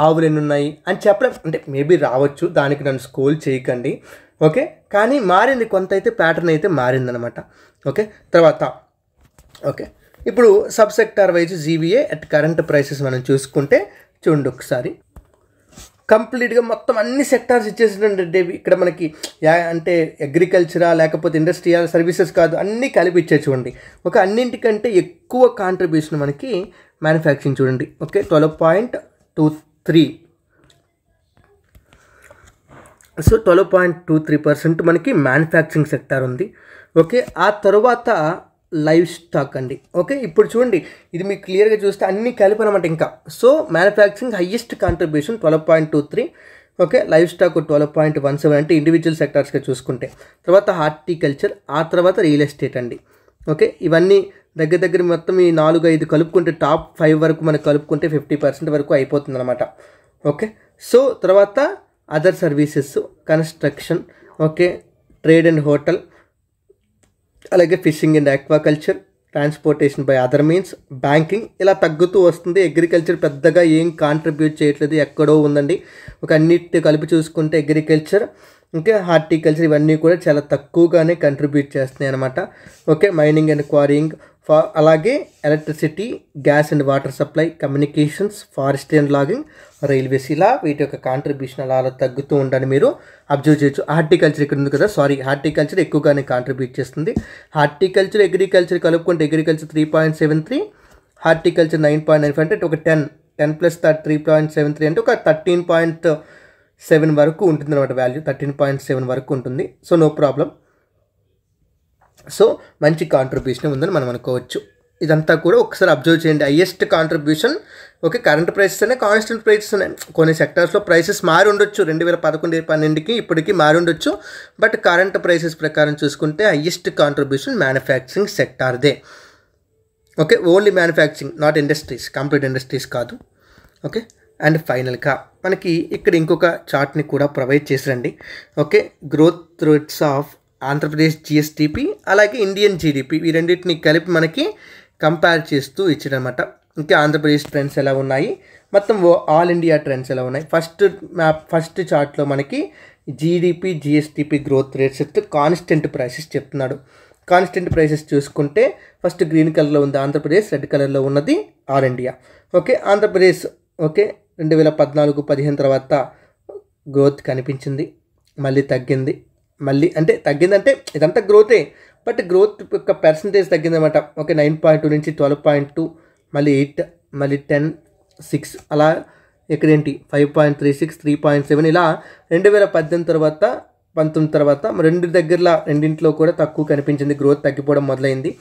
ఆవులు ఎన్ని ఉన్నాయి అని చెప్పలేం. అంటే మేబీ రావచ్చు, దానికి నన్ను స్కోల్ చేయకండి. ఓకే, కానీ మారింది, కొంత అయితే ప్యాటర్న్ అయితే మారిందనమాట. ఓకే, తర్వాత ఓకే ఇప్పుడు sub sector wise GVA at current prices మనం చూసుకుంటే చూడండి ఒకసారి, కంప్లీట్గా మొత్తం అన్ని సెక్టార్స్ ఇచ్చేసినట్టు ఇక్కడ మనకి అంటే అగ్రికల్చరా లేకపోతే ఇండస్ట్రియల్ సర్వీసెస్ కాదు, అన్నీ కలిపి ఇచ్చే చూడండి. ఒక అన్నింటికంటే ఎక్కువ కాంట్రిబ్యూషన్ మనకి మ్యానుఫ్యాక్చరింగ్ చూడండి. ఓకే, 12.23. సో 12.23% మనకి మ్యానుఫ్యాక్చరింగ్ సెక్టార్ ఉంది. ఓకే, ఆ తర్వాత లైవ్ స్టాక్ అండి. ఓకే, ఇప్పుడు చూడండి, ఇది మీకు క్లియర్గా చూస్తే అన్నీ కలిపి అనమాట ఇంకా. So manufacturing highest contribution 12.23. Okay, live stock 12.17 అంటే ఇండివిజువల్ సెక్టార్స్గా చూసుకుంటే. తర్వాత హార్టికల్చర్, ఆ తర్వాత రియల్ ఎస్టేట్ అండి. ఓకే, ఇవన్నీ దగ్గర మొత్తం ఈ 4-5 కలుపుకుంటే టాప్ 5 వరకు మనకు కలుపుకుంటే 50% వరకు అయిపోతుంది అనమాట. ఓకే, సో తర్వాత other services, construction, okay trade and hotel, అలాగే fishing and aquaculture, transportation by other means, banking, ఇలా తగ్గుతూ వస్తుంది. అగ్రికల్చర్ పెద్దగా ఏం కాంట్రిబ్యూట్ చేయట్లేదు, ఎక్కడో ఉందండి. ఒక అన్నిటి కలిపి చూసుకుంటే అగ్రికల్చర్, ఓకే హార్టికల్చర్ ఇవన్నీ కూడా చాలా తక్కువగానే కంట్రిబ్యూట్ చేస్తున్నాయి అనమాట. ఓకే, మైనింగ్ అండ్ క్వారీయింగ్, అలాగే electricity, gas and water supply, communications, forestry and logging, railways, ఇలా వీటి యొక్క కాంట్రిబ్యూషన్ అలా తగ్గుతూ ఉండాలని మీరు అబ్జర్వ్ చేయొచ్చు. హార్టికల్చర్ ఇక్కడ ఉంది కదా, హార్టికల్చర్ ఎక్కువగానే కాంట్రిబ్యూట్ చేస్తుంది. హార్టికల్చర్ అగ్రికల్చర్ కలుపుకుంటే అగ్రికల్చర్ 3.73, హార్టికల్చర్ 9.95 అంటే ఒక 10 ప్లస్ 3.73 అంటే ఒక 13.7 వరకు ఉంటుంది అనమాట. వాల్యూ 13.7 వరకు ఉంటుంది. So no problem. సో మంచి కాంట్రిబ్యూషన్ ఉందని మనం అనుకోవచ్చు. ఇదంతా కూడా ఒకసారి అబ్జర్వ్ చేయండి. Highest contribution okay current prices అనే కాన్స్టెంట్ ప్రైసెస్ ఉన్నాయి. కొన్ని సెక్టార్స్లో ప్రైసెస్ మారి ఉండొచ్చు, 2011-12కి ఇప్పటికీ మారి ఉండొచ్చు. బట్ కరెంట్ ప్రైసెస్ ప్రకారం చూసుకుంటే హైయెస్ట్ కాంట్రిబ్యూషన్ మ్యానుఫ్యాక్చరింగ్ సెక్టార్దే. Okay, only manufacturing, not industries, complete industries కాదు. ఓకే, అండ్ ఫైనల్గా మనకి ఇక్కడ ఇంకొక చార్ట్ని కూడా ప్రొవైడ్ చేసిరండి. Okay, growth rates of Andhra Pradesh GSDP అలాగే ఇండియన్ జీడిపి, ఈ రెండింటిని కలిపి మనకి కంపేర్ చేస్తూ ఇచ్చాడనమాట. ఇంకా ఆంధ్రప్రదేశ్ ట్రెండ్స్ ఎలా ఉన్నాయి, మొత్తం ఆల్ ఇండియా ట్రెండ్స్ ఎలా ఉన్నాయి. ఫస్ట్ చార్ట్లో మనకి GDP GSTP growth rates constant prices చెప్తున్నాడు. కాన్స్టెంట్ ప్రైసెస్ చూసుకుంటే ఫస్ట్ గ్రీన్ కలర్లో ఉంది ఆంధ్రప్రదేశ్, రెడ్ కలర్లో ఉన్నది all India. Okay, Andhra Pradesh okay 2014-15 తర్వాత గ్రోత్ కనిపించింది, మళ్ళీ తగ్గింది, మళ్ళీ అంటే తగ్గిందంటే ఇదంతా గ్రోతే, బట్ గ్రోత్ యొక్క పర్సంటేజ్ తగ్గిందన్నమాట. ఓకే, 9.2 నుంచి 12.2, మళ్ళీ 8, మళ్ళీ 10, 6, అలా ఇక్కడేంటి 5.36, 3.7, ఇలా 2018 తర్వాత 19 తర్వాత రెండింట్లో కూడా తక్కువ కనిపించింది, గ్రోత్ తగ్గిపోవడం మొదలైంది.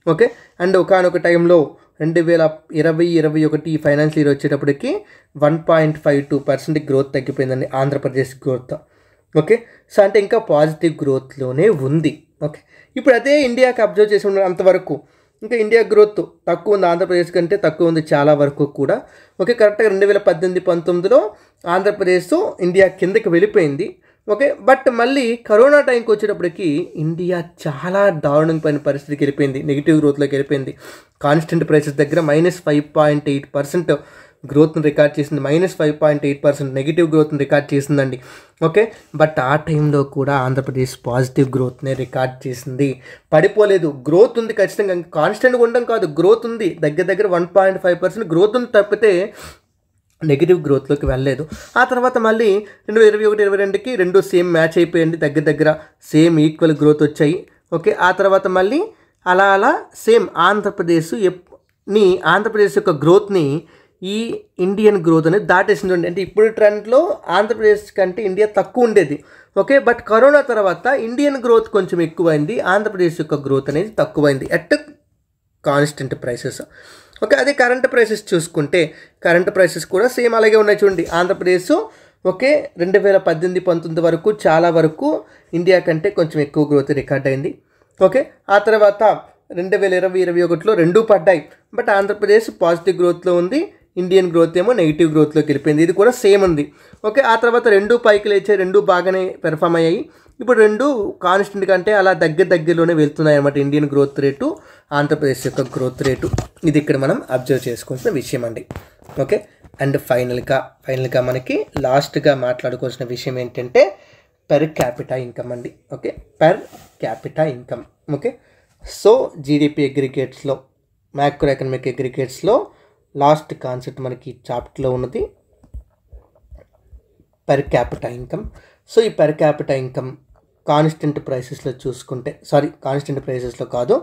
ఓకే, అండ్ ఒకనొక టైంలో 2020-21 ఈ ఫైనాన్షియల్ ఇయర్ వచ్చేటప్పటికి 1.52% గ్రోత్ తగ్గిపోయిందండి ఆంధ్రప్రదేశ్ గ్రోత్. ఓకే, సో అంటే ఇంకా పాజిటివ్ గ్రోత్లోనే ఉంది. ఓకే, ఇప్పుడు అదే ఇండియాకి అబ్జర్వ్ చేసి ఉన్నారు అంతవరకు. ఇంకా ఇండియా గ్రోత్ తక్కువ ఉంది, ఆంధ్రప్రదేశ్ కంటే తక్కువ ఉంది చాలా వరకు కూడా. ఓకే, కరెక్ట్గా 2018-19లో ఆంధ్రప్రదేశ్ ఇండియా కిందకి వెళ్ళిపోయింది. ఓకే, బట్ మళ్ళీ కరోనా టైంకి వచ్చేటప్పటికి ఇండియా చాలా దారుణమైన పరిస్థితికి వెళ్ళిపోయింది, నెగిటివ్ గ్రోత్లోకి వెళ్ళిపోయింది. కాన్స్టెంట్ ప్రైసెస్ దగ్గర -5.8% గ్రోత్ని రికార్డ్ చేసింది, -5.8% నెగిటివ్ గ్రోత్ని రికార్డ్ చేసిందండి. ఓకే, బట్ ఆ టైంలో కూడా ఆంధ్రప్రదేశ్ పాజిటివ్ గ్రోత్నే రికార్డ్ చేసింది, పడిపోలేదు. గ్రోత్ ఉంది ఖచ్చితంగా, కాన్స్టెంట్గా ఉండడం కాదు, గ్రోత్ ఉంది, దగ్గర 1.5% గ్రోత్ ఉంది తప్పితే నెగిటివ్ గ్రోత్లోకి వెళ్ళలేదు. ఆ తర్వాత మళ్ళీ 2021-22కి రెండు సేమ్ మ్యాచ్ అయిపోయింది, దగ్గర సేమ్ ఈక్వల్ గ్రోత్ వచ్చాయి. ఓకే, ఆ తర్వాత మళ్ళీ అలా సేమ్ ఆంధ్రప్రదేశ్ యొక్క గ్రోత్ని ఈ ఇండియన్ గ్రోత్ అనేది దాటేసింది. అంటే ఇప్పుడు ట్రెండ్లో ఆంధ్రప్రదేశ్ కంటే ఇండియా తక్కువ ఉండేది. ఓకే, బట్ కరోనా తర్వాత ఇండియన్ గ్రోత్ కొంచెం ఎక్కువైంది, ఆంధ్రప్రదేశ్ యొక్క గ్రోత్ అనేది తక్కువైంది అట్ కాన్స్టెంట్ ప్రైసెస్. ఓకే, అదే కరెంట్ ప్రైసెస్ చూసుకుంటే కరెంట్ ప్రైసెస్ కూడా సేమ్ అలాగే ఉన్నాయి చూడండి. ఆంధ్రప్రదేశ్ ఓకే 2018-19 వరకు చాలా వరకు ఇండియా కంటే కొంచెం ఎక్కువ గ్రోత్ రికార్డ్ అయింది. ఓకే, ఆ తర్వాత 2020-21లో రెండూ పడ్డాయి, బట్ ఆంధ్రప్రదేశ్ పాజిటివ్ గ్రోత్లో ఉంది, ఇండియన్ గ్రోత్ ఏమో నెగిటివ్ గ్రోత్లోకి వెళ్ళిపోయింది. ఇది కూడా సేమ్ ఉంది. ఓకే, ఆ తర్వాత రెండు పైకి లేచాయి, రెండు బాగానే పెర్ఫామ్ అయ్యాయి. ఇప్పుడు రెండు కాన్స్టెంట్ కంటే అలా దగ్గరలోనే వెళ్తున్నాయి అన్నమాట, ఇండియన్ గ్రోత్ రేటు, ఆంధ్రప్రదేశ్ యొక్క గ్రోత్ రేటు. ఇది ఇక్కడ మనం అబ్జర్వ్ చేసుకోవాల్సిన విషయం అండి. ఓకే, అండ్ ఫైనల్గా మనకి లాస్ట్గా మాట్లాడుకోవాల్సిన విషయం ఏంటంటే పెర్ క్యాపిటా ఇన్కమ్ అండి. Okay, per capita income. Okay, so GDP అగ్రిగేట్స్లో, మ్యాక్రో ఎకనామిక్ అగ్రిగేట్స్లో లాస్ట్ కాన్సెప్ట్ మనకి చాప్టర్లో ఉన్నది పెర్ క్యాపిటా ఇన్కమ్. సో ఈ పెర్ క్యాపిటా ఇన్కమ్ కాన్స్టెంట్ ప్రైసెస్లో చూసుకుంటే, కాన్స్టెంట్ ప్రైసెస్లో కాదు,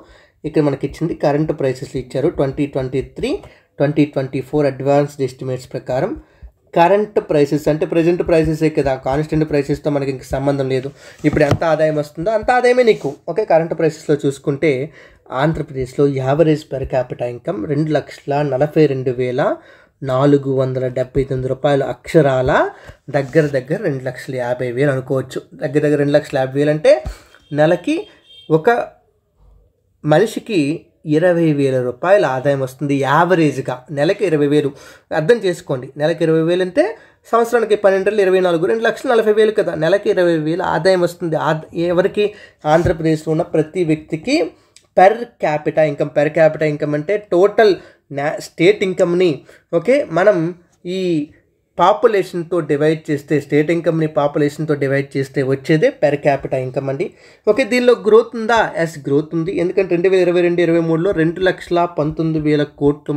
ఇక్కడ మనకి ఇచ్చింది కరెంట్ ప్రైసెస్లో ఇచ్చారు. 2023-2024 అడ్వాన్స్డ్ ఎస్టిమేట్స్ ప్రకారం కరెంట్ ప్రైసెస్ అంటే ప్రజెంట్ ప్రైసెసే కదా, కాన్స్టెంట్ ప్రైసెస్తో మనకి ఇంక సంబంధం లేదు. ఇప్పుడు ఎంత ఆదాయం వస్తుందో అంత ఆదాయమే నీకు. ఓకే, కరెంట్ ప్రైసెస్లో చూసుకుంటే ఆంధ్రప్రదేశ్లో యావరేజ్ పెర్ క్యాపిటా ఇన్కమ్ 2,42,479 రూపాయలు, అక్షరాల దగ్గర 2,50,000 అనుకోవచ్చు. దగ్గర 2,50,000 అంటే నెలకి ఒక మనిషికి 20,000 రూపాయల ఆదాయం వస్తుంది యావరేజ్గా. నెలకి 20,000 అర్థం చేసుకోండి, నెలకి 20,000 అంటే సంవత్సరానికి 12 24 2,40,000 కదా, నెలకి 20,000 ఆదాయం వస్తుంది. ఎవరికి? ఆంధ్రప్రదేశ్లో ఉన్న ప్రతి వ్యక్తికి పెర్ క్యాపిటా ఇన్కమ్ అంటే టోటల్ స్టేట్ ఇన్కమ్ని ఓకే మనం ఈ పాపులేషన్తో డివైడ్ చేస్తే, స్టేట్ ఇన్కమ్ని పాపులేషన్తో డివైడ్ చేస్తే వచ్చేదే పెర్ క్యాపిటా ఇన్కమ్ అండి. ఓకే, దీనిలో గ్రోత్ ఉందా? ఎస్, గ్రోత్ ఉంది. ఎందుకంటే 2022-23లో 2,19,000 కోట్లు,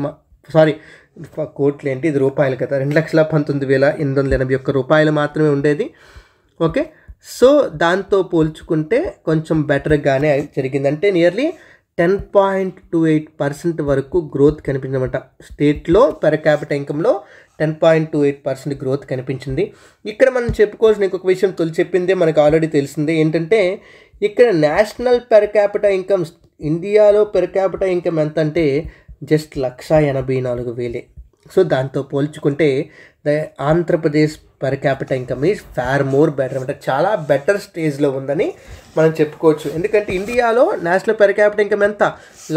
కోట్లు ఏంటి, ఇది రూపాయలు కదా, 2,19,881 రూపాయలు మాత్రమే ఉండేది. ఓకే, సో దాంతో పోల్చుకుంటే కొంచెం బెటర్గానే జరిగింది. అంటే నియర్లీ 10.28% వరకు గ్రోత్ కనిపించిందన్నమాట. స్టేట్లో పెర్ క్యాపిటా ఇన్కంలో 10.28% గ్రోత్ కనిపించింది. ఇక్కడ మనం చెప్పుకోవాల్సిన ఇంకొక విషయం, తొలి చెప్పిందే మనకు ఆల్రెడీ తెలిసిందే, ఏంటంటే ఇక్కడ నేషనల్ పెర్ క్యాపిటా ఇన్కమ్, ఇండియాలో పెర్ క్యాపిటా ఇన్కమ్ ఎంత అంటే జస్ట్ 1,84,000. సో దాంతో పోల్చుకుంటే Andhra Pradesh per capital income is far more better, అంటే చాలా బెటర్ స్టేజ్లో ఉందని మనం చెప్పుకోవచ్చు. ఎందుకంటే ఇండియాలో నేషనల్ పర్ క్యాపిటల్ ఇన్కమ్ ఎంత?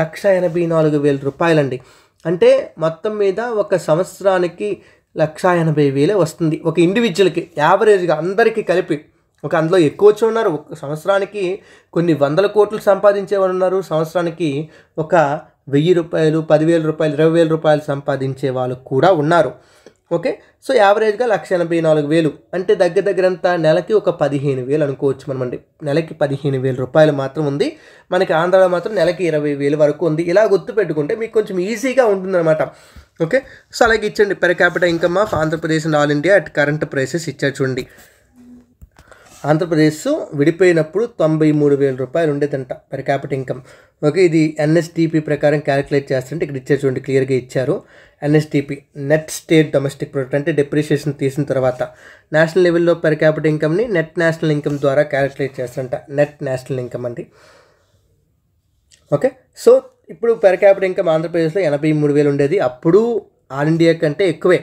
1,84,000 రూపాయలండి. అంటే మొత్తం మీద ఒక సంవత్సరానికి 1,80,000 వస్తుంది ఒక ఇండివిజువల్కి, యావరేజ్గా అందరికీ కలిపి. ఒక అందులో ఎక్కువ వచ్చి ఉన్నారు, ఒక సంవత్సరానికి కొన్ని 100 కోట్లు సంపాదించేవారు ఉన్నారు, సంవత్సరానికి ఒక 1,000 రూపాయలు, 10,000 రూపాయలు, 20,000 రూపాయలు సంపాదించే వాళ్ళు కూడా ఉన్నారు. ఓకే, సో యావరేజ్గా 1,84,000 అంటే దగ్గరంతా నెలకి ఒక 15,000 అనుకోవచ్చు మనం అండి. నెలకి 15,000 రూపాయలు మాత్రం ఉంది మనకి. ఆంధ్రాలో మాత్రం నెలకి 20,000 వరకు ఉంది. ఇలా గుర్తుపెట్టుకుంటే మీకు కొంచెం ఈజీగా ఉంటుందన్నమాట. ఓకే, సో అలాగే ఇచ్చండి per capital income of Andhra Pradesh and all India at current prices ఇచ్చారు చూడండి. ఆంధ్రప్రదేశ్ విడిపోయినప్పుడు 93,000 రూపాయలు ఉండేదంట పెర్ క్యాపిటల్ ఇన్కమ్. ఓకే, ఇది ఎన్ఎస్డిపి ప్రకారం క్యాలిక్యులేట్ చేస్తుంటే ఇక్కడ ఇచ్చారు చూడండి, క్లియర్గా ఇచ్చారు. NSDP net state domestic product, అంటే డెప్రిషియేషన్ తీసిన తర్వాత నేషనల్ లెవెల్లో పెర్ క్యాపిటల్ ఇన్కమ్ని నెట్ నేషనల్ ఇన్కమ్ ద్వారా క్యాలిక్యులేట్ చేస్తారంట. నెట్ నేషనల్ ఇన్కమ్ అండి. ఓకే, సో ఇప్పుడు పెర్ క్యాపిటల్ ఇన్కమ్ ఆంధ్రప్రదేశ్లో 83,000 ఉండేది. అప్పుడు ఆల్ ఇండియా కంటే ఎక్కువే,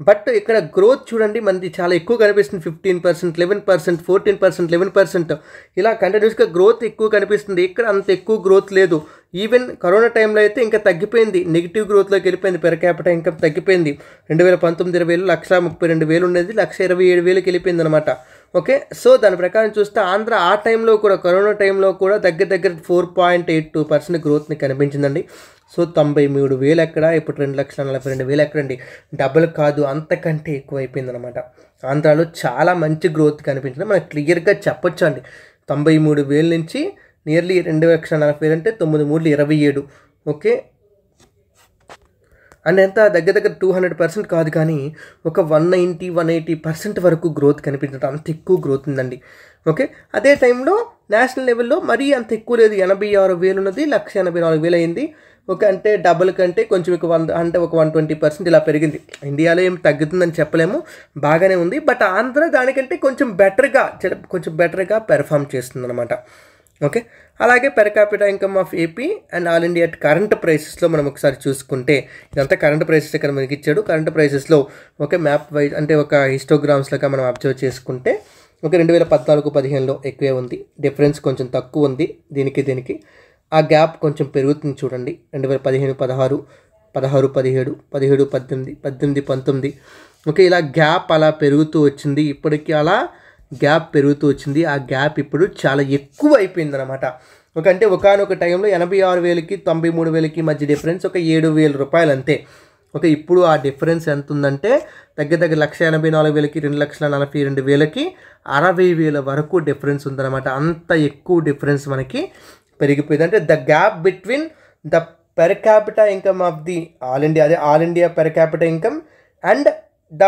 బట్ ఇక్కడ గ్రోత్ చూడండి మనది చాలా ఎక్కువ కనిపిస్తుంది. 15%, 11%, 14%, 11% ఇలా కంటిన్యూస్గా గ్రోత్ ఎక్కువ కనిపిస్తుంది. ఇక్కడ అంత ఎక్కువ గ్రోత్ లేదు. ఈవెన్ కరోనా టైంలో అయితే ఇంకా తగ్గిపోయింది, నెగిటివ్ గ్రోత్లోకి వెళ్ళిపోయింది. పెర్ క్యాపిటల్ ఇన్కమ్ తగ్గిపోయింది. 2019-20 1,32,000 ఉండేది 1,27,000కి వెళ్ళిపోయింది అనమాట. ఓకే, సో దాని ప్రకారం చూస్తే ఆంధ్ర ఆ టైంలో కూడా, కరోనా టైంలో కూడా దగ్గర 4.82% గ్రోత్ని కనిపించిందండి. సో 93,000 ఎక్కడ, ఇప్పుడు 2,42,000 ఎక్కడండి, డబుల్ కాదు అంతకంటే ఎక్కువ అయిపోయింది అనమాట. ఆంధ్రాలో చాలా మంచి గ్రోత్ కనిపించింది, మనకు క్లియర్గా చెప్పొచ్చు అండి. 93,000 నుంచి నియర్లీ 2,40,000 అంటే 9×3 = 27. ఓకే, అండ్ ఎంత దగ్గర 200% కాదు కానీ ఒక 190-180% వరకు గ్రోత్ కనిపించడం, అంత ఎక్కువ గ్రోత్ ఉందండి. ఓకే, అదే టైంలో నేషనల్ లెవెల్లో మరీ అంత ఎక్కువ లేదు. 86,000 ఉన్నది 1,84,000 అయింది. ఓకే, అంటే డబుల్ కంటే కొంచెం ఎక్కువ, అంటే ఒక 120% ఇలా పెరిగింది. ఇండియాలో ఏం తగ్గుతుందని చెప్పలేము, బాగానే ఉంది. బట్ ఆంధ్ర దానికంటే కొంచెం బెటర్గా పెర్ఫామ్ చేస్తుంది అనమాట. ఓకే, అలాగే per capital income of AP and all India at current ప్రైసెస్లో మనం ఒకసారి చూసుకుంటే, ఇదంతా కరెంట్ ప్రైసెస్ ఇక్కడ మనకి ఇచ్చాడు. కరెంట్ ప్రైసెస్లో ఓకే మ్యాప్ వైజ్ అంటే ఒక హిస్టోగ్రామ్స్లాగా మనం అబ్జర్వ్ చేసుకుంటే, ఓకే 2014-15లో ఎక్కువే ఉంది, డిఫరెన్స్ కొంచెం తక్కువ ఉంది దీనికి. ఆ గ్యాప్ కొంచెం పెరుగుతుంది చూడండి. 2015-16, 16-17, 17-18, 18-19 ఓకే, ఇలా గ్యాప్ అలా పెరుగుతూ వచ్చింది. ఇప్పటికీ అలా గ్యాప్ పెరుగుతూ వచ్చింది. ఆ గ్యాప్ ఇప్పుడు చాలా ఎక్కువ అయిపోయింది అనమాట. ఒక అంటే ఒకనొక టైంలో 86,000కి 93,000కి మధ్య డిఫరెన్స్ ఒక 7,000 రూపాయలు అంతే. ఓకే, ఇప్పుడు ఆ డిఫరెన్స్ ఎంత ఉందంటే దగ్గర 1,84,000కి 2,42,000కి 60,000 వరకు డిఫరెన్స్ ఉందన్నమాట. అంత ఎక్కువ డిఫరెన్స్ మనకి పెరిగిపోయింది. అంటే the gap between the per capital income of the all India, అదే all India per capital income and the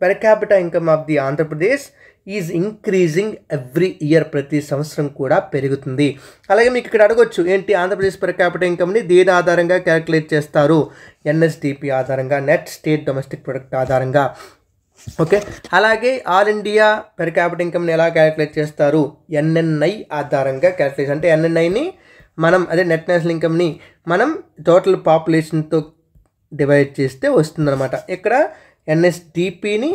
per capital income of the Andhra Pradesh is increasing every year, ప్రతి సంవత్సరం కూడా పెరుగుతుంది. అలాగే మీకు ఇక్కడ అడగొచ్చు, ఏంటి ఆంధ్రప్రదేశ్ పెర్ క్యాపిటల్ ఇన్కమ్ని దేని ఆధారంగా క్యాలిక్యులేట్ చేస్తారు? ఎన్ఎస్డిపి ఆధారంగా, నెట్ స్టేట్ డొమెస్టిక్ ప్రొడక్ట్ ఆధారంగా. ఓకే, అలాగే ఆల్ ఇండియా పెర్ క్యాపిటల్ ఇన్కమ్ని ఎలా క్యాలిక్యులేట్ చేస్తారు? ఎన్ఎన్ఐ ఆధారంగా క్యాలిక్యులేట్, అంటే ఎన్ఎన్ఐని మనం అదే నెట్ నేషనల్ ఇన్కమ్ని మనం టోటల్ పాపులేషన్తో డివైడ్ చేస్తే వస్తుందన్నమాట. ఇక్కడ ఎన్ఎస్డిపిని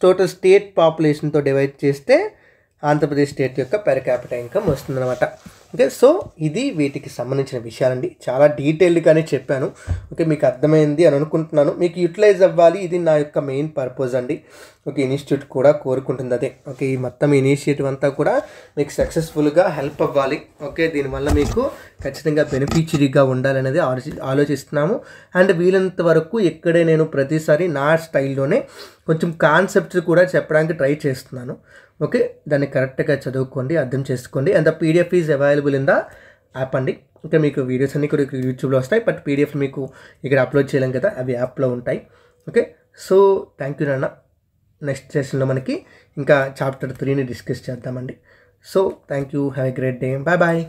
టోటల్ స్టేట్ పాపులేషన్తో డివైడ్ చేస్తే ఆంధ్రప్రదేశ్ స్టేట్ యొక్క పెర్ క్యాపిటల్ ఇన్కమ్ వస్తుందన్నమాట. ఓకే, సో ఇది వీటికి సంబంధించిన విషయాలండి. చాలా డీటెయిల్డ్గానే చెప్పాను. ఓకే, మీకు అర్థమైంది అని అనుకుంటున్నాను. మీకు యూటిలైజ్ అవ్వాలి, ఇది నా యొక్క మెయిన్ పర్పస్ అండి. ఓకే, ఇన్స్టిట్యూట్ కూడా కోరుకుంటుంది అదే. ఓకే, ఈ మొత్తం ఇనిషియేటివ్ అంతా కూడా మీకు సక్సెస్ఫుల్గా హెల్ప్ అవ్వాలి. ఓకే, దీనివల్ల మీకు ఖచ్చితంగా బెనిఫిషరీగా ఉండాలనేది ఆలోచిస్తున్నాము. అండ్ వీలంత వరకు ఇక్కడే నేను ప్రతిసారి నా స్టైల్లోనే కొంచెం కాన్సెప్ట్స్ కూడా చెప్పడానికి ట్రై చేస్తున్నాను. ఓకే, దాన్ని కరెక్ట్గా చదువుకోండి, అర్థం చేసుకోండి. And the PDF is available in the app అండి. ఇంకా మీకు వీడియోస్ అన్నీ కూడా యూట్యూబ్లో వస్తాయి, బట్ పీడిఎఫ్ మీకు ఇక్కడ అప్లోడ్ చేయలేం కదా, అవి యాప్లో ఉంటాయి. ఓకే, సో థ్యాంక్ యూ నాన్న. నెక్స్ట్ సెషన్లో మనకి ఇంకా చాప్టర్ 3ని డిస్కస్ చేద్దామండి. So thank you, have a great day, bye bye.